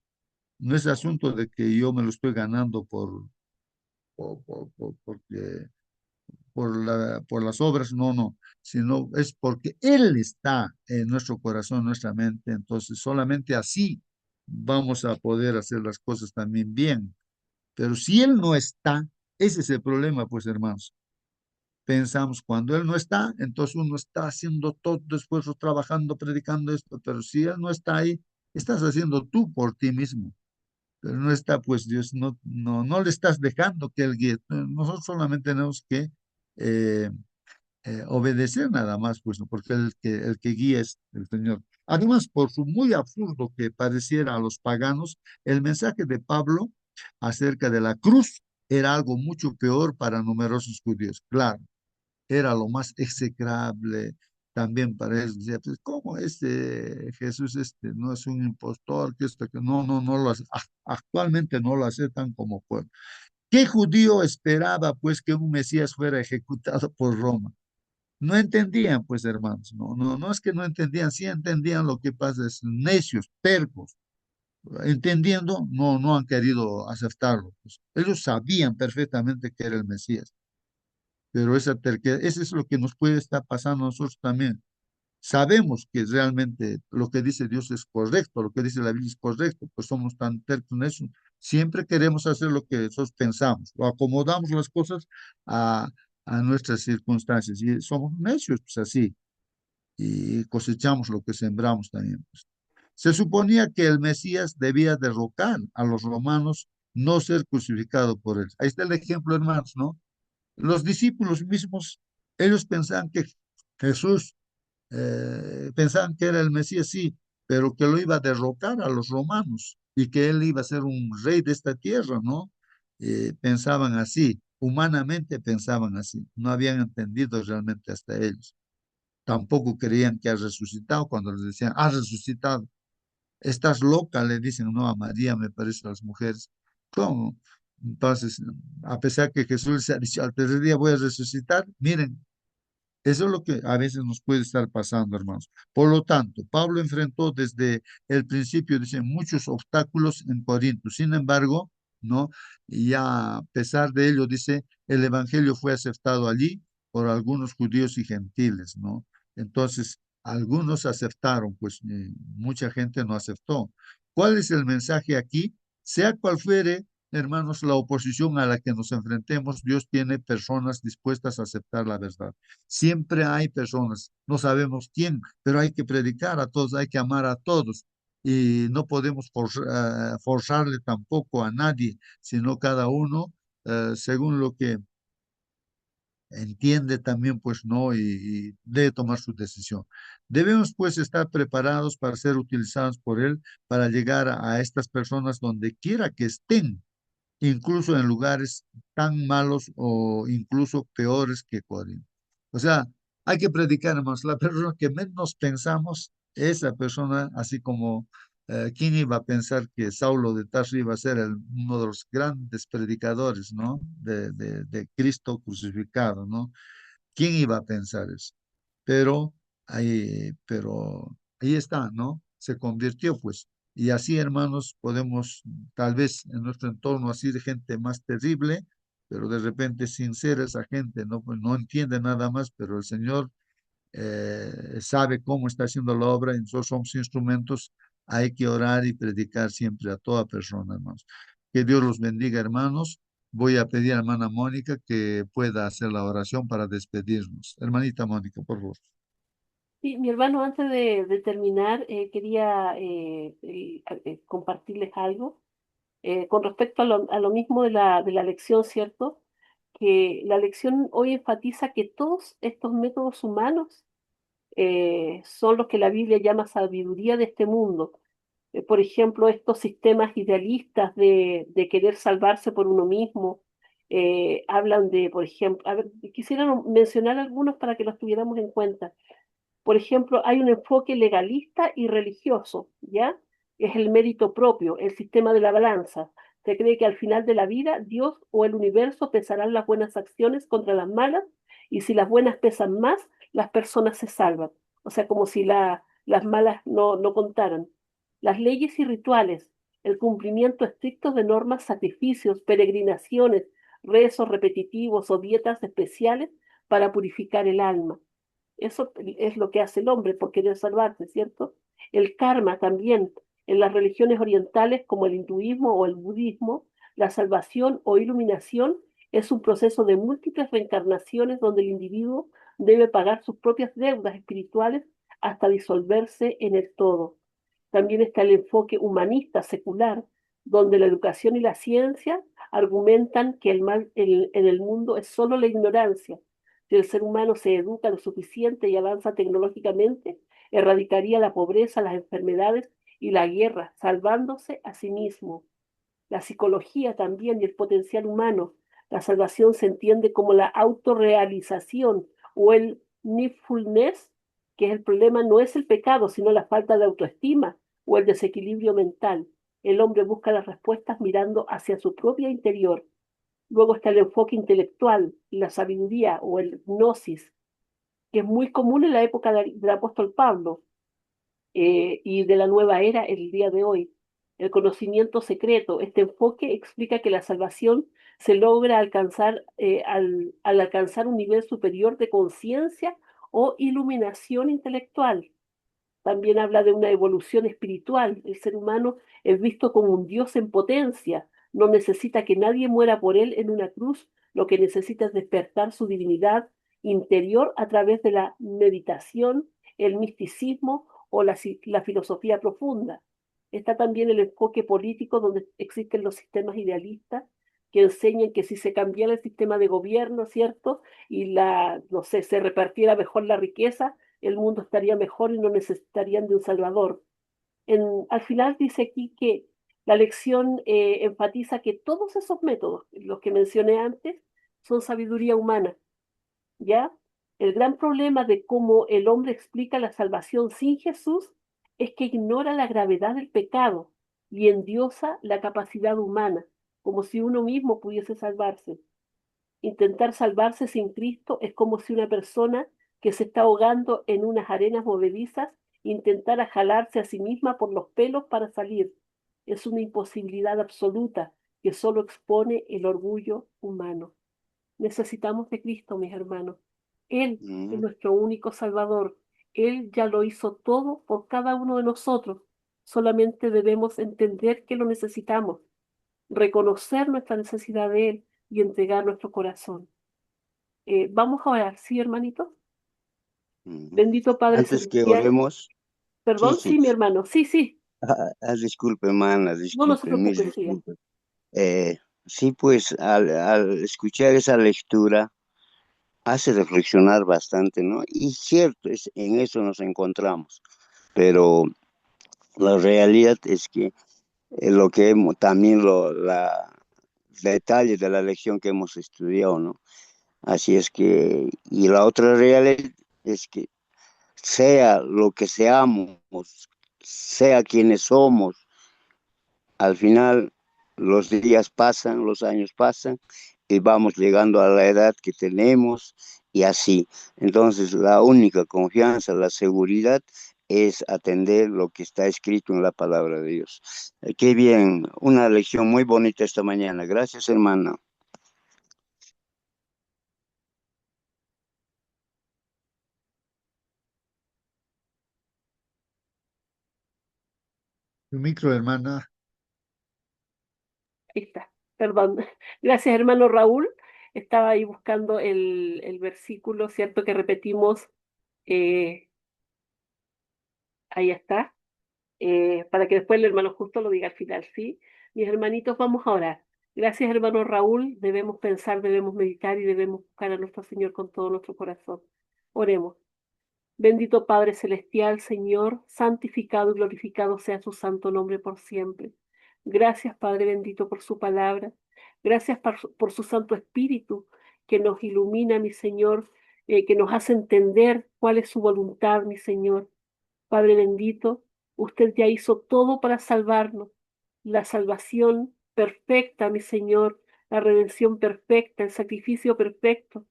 No es asunto de que yo me lo estoy ganando porque, por las obras, no, no, sino es porque Él está en nuestro corazón, en nuestra mente, entonces solamente así vamos a poder hacer las cosas también bien. Pero si Él no está, ese es el problema, pues hermanos. Pensamos, cuando Él no está, entonces uno está haciendo todo esfuerzo, trabajando, predicando esto, pero si Él no está ahí, estás haciendo tú por ti mismo. Pero no está, pues Dios, no le estás dejando que Él guíe. Nosotros solamente tenemos que eh, obedecer nada más, pues, ¿no? Porque el que guía es el Señor. Además, por su muy absurdo que pareciera a los paganos, el mensaje de Pablo acerca de la cruz era algo mucho peor para numerosos judíos. Claro, era lo más execrable, también para ellos decía, pues, ¿cómo Jesús no es un impostor? Que esto, que no lo actualmente no lo aceptan como pueblo. ¿Qué judío esperaba pues que un Mesías fuera ejecutado por Roma? No entendían, pues, hermanos, no es que no entendían, sí entendían lo que pasa, es necios, tercos, entendiendo, no han querido aceptarlo. Pues. Ellos sabían perfectamente que era el Mesías, pero esa terquedad, eso es lo que nos puede estar pasando a nosotros también. Sabemos que realmente lo que dice Dios es correcto, lo que dice la Biblia es correcto, pues somos tan tercos en eso. Siempre queremos hacer lo que nosotros pensamos, o acomodamos las cosas a, a nuestras circunstancias, y somos necios, pues así, y cosechamos lo que sembramos también. Pues. Se suponía que el Mesías debía derrocar a los romanos, no ser crucificado por él. Ahí está el ejemplo, hermanos, ¿no? Los discípulos mismos, ellos pensaban que Jesús, pensaban que era el Mesías, sí, pero que lo iba a derrocar a los romanos y que él iba a ser un rey de esta tierra, ¿no? Pensaban así, humanamente pensaban así, no habían entendido realmente hasta ellos. Tampoco creían que ha resucitado cuando les decían, ha resucitado. Estás loca, le dicen, no, a María, me parece, a las mujeres. ¿Cómo? Entonces, a pesar que Jesús les ha dicho, al tercer día voy a resucitar, miren, eso es lo que a veces nos puede estar pasando, hermanos. Por lo tanto, Pablo enfrentó desde el principio, dice, muchos obstáculos en Corinto. Sin embargo, ¿no? Y ya a pesar de ello, dice, el evangelio fue aceptado allí por algunos judíos y gentiles, ¿no? Entonces, algunos aceptaron, pues mucha gente no aceptó. ¿Cuál es el mensaje aquí? Sea cual fuere, hermanos, la oposición a la que nos enfrentemos, Dios tiene personas dispuestas a aceptar la verdad. Siempre hay personas, no sabemos quién, pero hay que predicar a todos, hay que amar a todos. Y no podemos forzarle tampoco a nadie, sino cada uno, según lo que entiende también, pues no, y debe tomar su decisión. Debemos pues estar preparados para ser utilizados por Él, para llegar a estas personas donde quiera que estén, incluso en lugares tan malos o incluso peores que Corinto. O sea, hay que predicar, hermanos. La persona que menos pensamos, esa persona, así como quién iba a pensar que Saulo de Tarso iba a ser uno de los grandes predicadores, ¿no? De Cristo crucificado, ¿no? ¿Quién iba a pensar eso? Pero ahí está, ¿no? Se convirtió, pues. Y así, hermanos, podemos, tal vez en nuestro entorno, así de gente más terrible, pero de repente sincera esa gente, ¿no? Pues no entiende nada más, pero el Señor sabe cómo está haciendo la obra y nosotros somos instrumentos. Hay que orar y predicar siempre a toda persona, hermanos. Que Dios los bendiga, hermanos. Voy a pedir a hermana Mónica que pueda hacer la oración para despedirnos. Hermanita Mónica, por favor. Sí, mi hermano, antes de terminar, quería compartirles algo con respecto a lo mismo de la lección, ¿cierto? Que la lección hoy enfatiza que todos estos métodos humanos son los que la Biblia llama sabiduría de este mundo. Por ejemplo, estos sistemas idealistas de querer salvarse por uno mismo, hablan de, por ejemplo, a ver, quisiera mencionar algunos para que los tuviéramos en cuenta. Por ejemplo, hay un enfoque legalista y religioso, ¿ya? Es el mérito propio, el sistema de la balanza. Se cree que al final de la vida Dios o el universo pesarán las buenas acciones contra las malas y si las buenas pesan más, las personas se salvan. O sea, como si las malas no contaran. Las leyes y rituales, el cumplimiento estricto de normas, sacrificios, peregrinaciones, rezos repetitivos o dietas especiales para purificar el alma. Eso es lo que hace el hombre por querer salvarse, ¿cierto? El karma también. En las religiones orientales como el hinduismo o el budismo, la salvación o iluminación es un proceso de múltiples reencarnaciones donde el individuo debe pagar sus propias deudas espirituales hasta disolverse en el todo. También está el enfoque humanista secular, donde la educación y la ciencia argumentan que el mal en el mundo es solo la ignorancia. Si el ser humano se educa lo suficiente y avanza tecnológicamente, erradicaría la pobreza, las enfermedades y la guerra, salvándose a sí mismo. La psicología también y el potencial humano. La salvación se entiende como la autorrealización o el mindfulness, que el problema no es el pecado, sino la falta de autoestima o el desequilibrio mental. El hombre busca las respuestas mirando hacia su propio interior. Luego está el enfoque intelectual, la sabiduría o el gnosis, que es muy común en la época del apóstol Pablo y de la nueva era el día de hoy. El conocimiento secreto, este enfoque explica que la salvación se logra al alcanzar un nivel superior de conciencia o iluminación intelectual. También habla de una evolución espiritual. El ser humano es visto como un Dios en potencia. No necesita que nadie muera por él en una cruz. Lo que necesita es despertar su divinidad interior a través de la meditación, el misticismo o la filosofía profunda. Está también el enfoque político donde existen los sistemas idealistas que enseñan que si se cambiara el sistema de gobierno, ¿cierto? Y no sé, se repartiera mejor la riqueza, el mundo estaría mejor y no necesitarían de un salvador. Al final dice aquí que la lección enfatiza que todos esos métodos, los que mencioné antes, son sabiduría humana, ¿ya? El gran problema de cómo el hombre explica la salvación sin Jesús es que ignora la gravedad del pecado y endiosa la capacidad humana, como si uno mismo pudiese salvarse. Intentar salvarse sin Cristo es como si una persona que se está ahogando en unas arenas movedizas intentara jalarse a sí misma por los pelos para salir. Es una imposibilidad absoluta que solo expone el orgullo humano. Necesitamos de Cristo, mis hermanos. Él es Mm, nuestro único Salvador. Él ya lo hizo todo por cada uno de nosotros. Solamente debemos entender que lo necesitamos, reconocer nuestra necesidad de Él y entregar nuestro corazón. Vamos a orar, ¿sí, hermanito? mm. Bendito Padre Antes que Celestial. oremos, sí, Perdón, sí. sí, mi hermano. Sí, sí. Disculpe, hermana, No se disculpe, mil preocupe, siga. disculpas. Sí, pues al escuchar esa lectura hace reflexionar bastante, ¿no? Y cierto, en eso nos encontramos, pero la realidad es que lo que también la detalle de la lección que hemos estudiado, ¿no? Así es que, y la otra realidad es que sea lo que seamos, sea quienes somos, al final los días pasan, los años pasan y vamos llegando a la edad que tenemos y así. Entonces, la única confianza, la seguridad es atender lo que está escrito en la palabra de Dios. Qué bien, una lección muy bonita esta mañana. Gracias, hermana. Tu micro, hermana. Ahí está. Perdón. Gracias, hermano Raúl. Estaba ahí buscando el versículo, ¿cierto? Que repetimos. eh, Ahí está. Para que después el hermano justo lo diga al final, ¿sí? Mis hermanitos, vamos a orar. Gracias, hermano Raúl. Debemos pensar, debemos meditar y debemos buscar a nuestro Señor con todo nuestro corazón. Oremos. Bendito Padre Celestial, Señor, santificado y glorificado sea su santo nombre por siempre. Gracias, Padre bendito, por su palabra. Gracias por su Santo Espíritu que nos ilumina, mi Señor, que nos hace entender cuál es su voluntad, mi Señor. Padre bendito, usted ya hizo todo para salvarnos. La salvación perfecta, mi Señor, la redención perfecta, el sacrificio perfecto.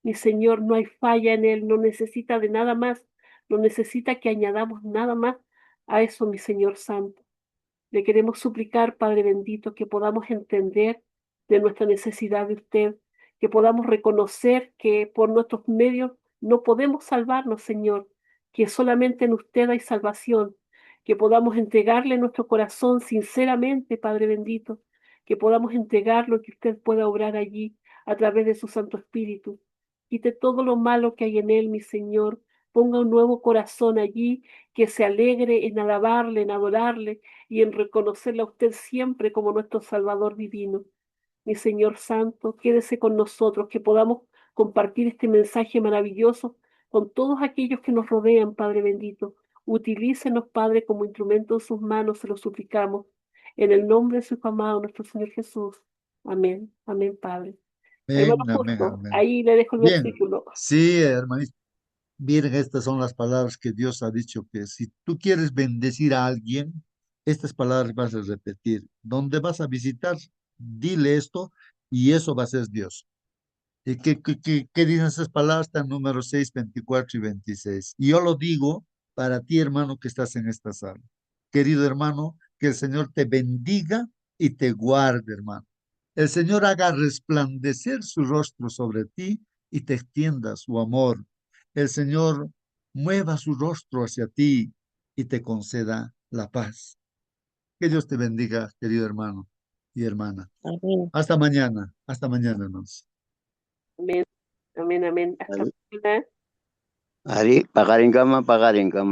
Mi Señor, no hay falla en Él, no necesita de nada más, no necesita que añadamos nada más a eso, mi Señor Santo. Le queremos suplicar, Padre bendito, que podamos entender de nuestra necesidad de usted, que podamos reconocer que por nuestros medios no podemos salvarnos, Señor, que solamente en usted hay salvación, que podamos entregarle nuestro corazón sinceramente, Padre bendito, que podamos entregarlo y que usted pueda obrar allí a través de su Santo Espíritu. Quite todo lo malo que hay en él, mi Señor. Ponga un nuevo corazón allí que se alegre en alabarle, en adorarle y en reconocerle a usted siempre como nuestro Salvador divino. Mi Señor Santo, quédese con nosotros, que podamos compartir este mensaje maravilloso con todos aquellos que nos rodean, Padre bendito. Utilícenos, Padre, como instrumento en sus manos, se lo suplicamos. En el nombre de su Hijo amado, nuestro Señor Jesús. Amén. Amén, Padre. Hermano Amén, amén, Justo, amén. ahí le dejo el Bien, versículo. sí, hermanito. Miren, estas son las palabras que Dios ha dicho que si tú quieres bendecir a alguien, estas palabras vas a repetir. Donde vas a visitar, dile esto y eso va a ser Dios. ¿Y qué dicen esas palabras? Están números 6, 24 y 26. Y yo lo digo para ti, hermano, que estás en esta sala. Querido hermano, que el Señor te bendiga y te guarde, hermano. El Señor haga resplandecer su rostro sobre ti y te extienda su amor. El Señor mueva su rostro hacia ti y te conceda la paz. Que Dios te bendiga, querido hermano y hermana. Amén. Hasta mañana, hermanos. Amén. Amén. Amén. Hasta mañana. Ari, pagar en cama, pagar en cama.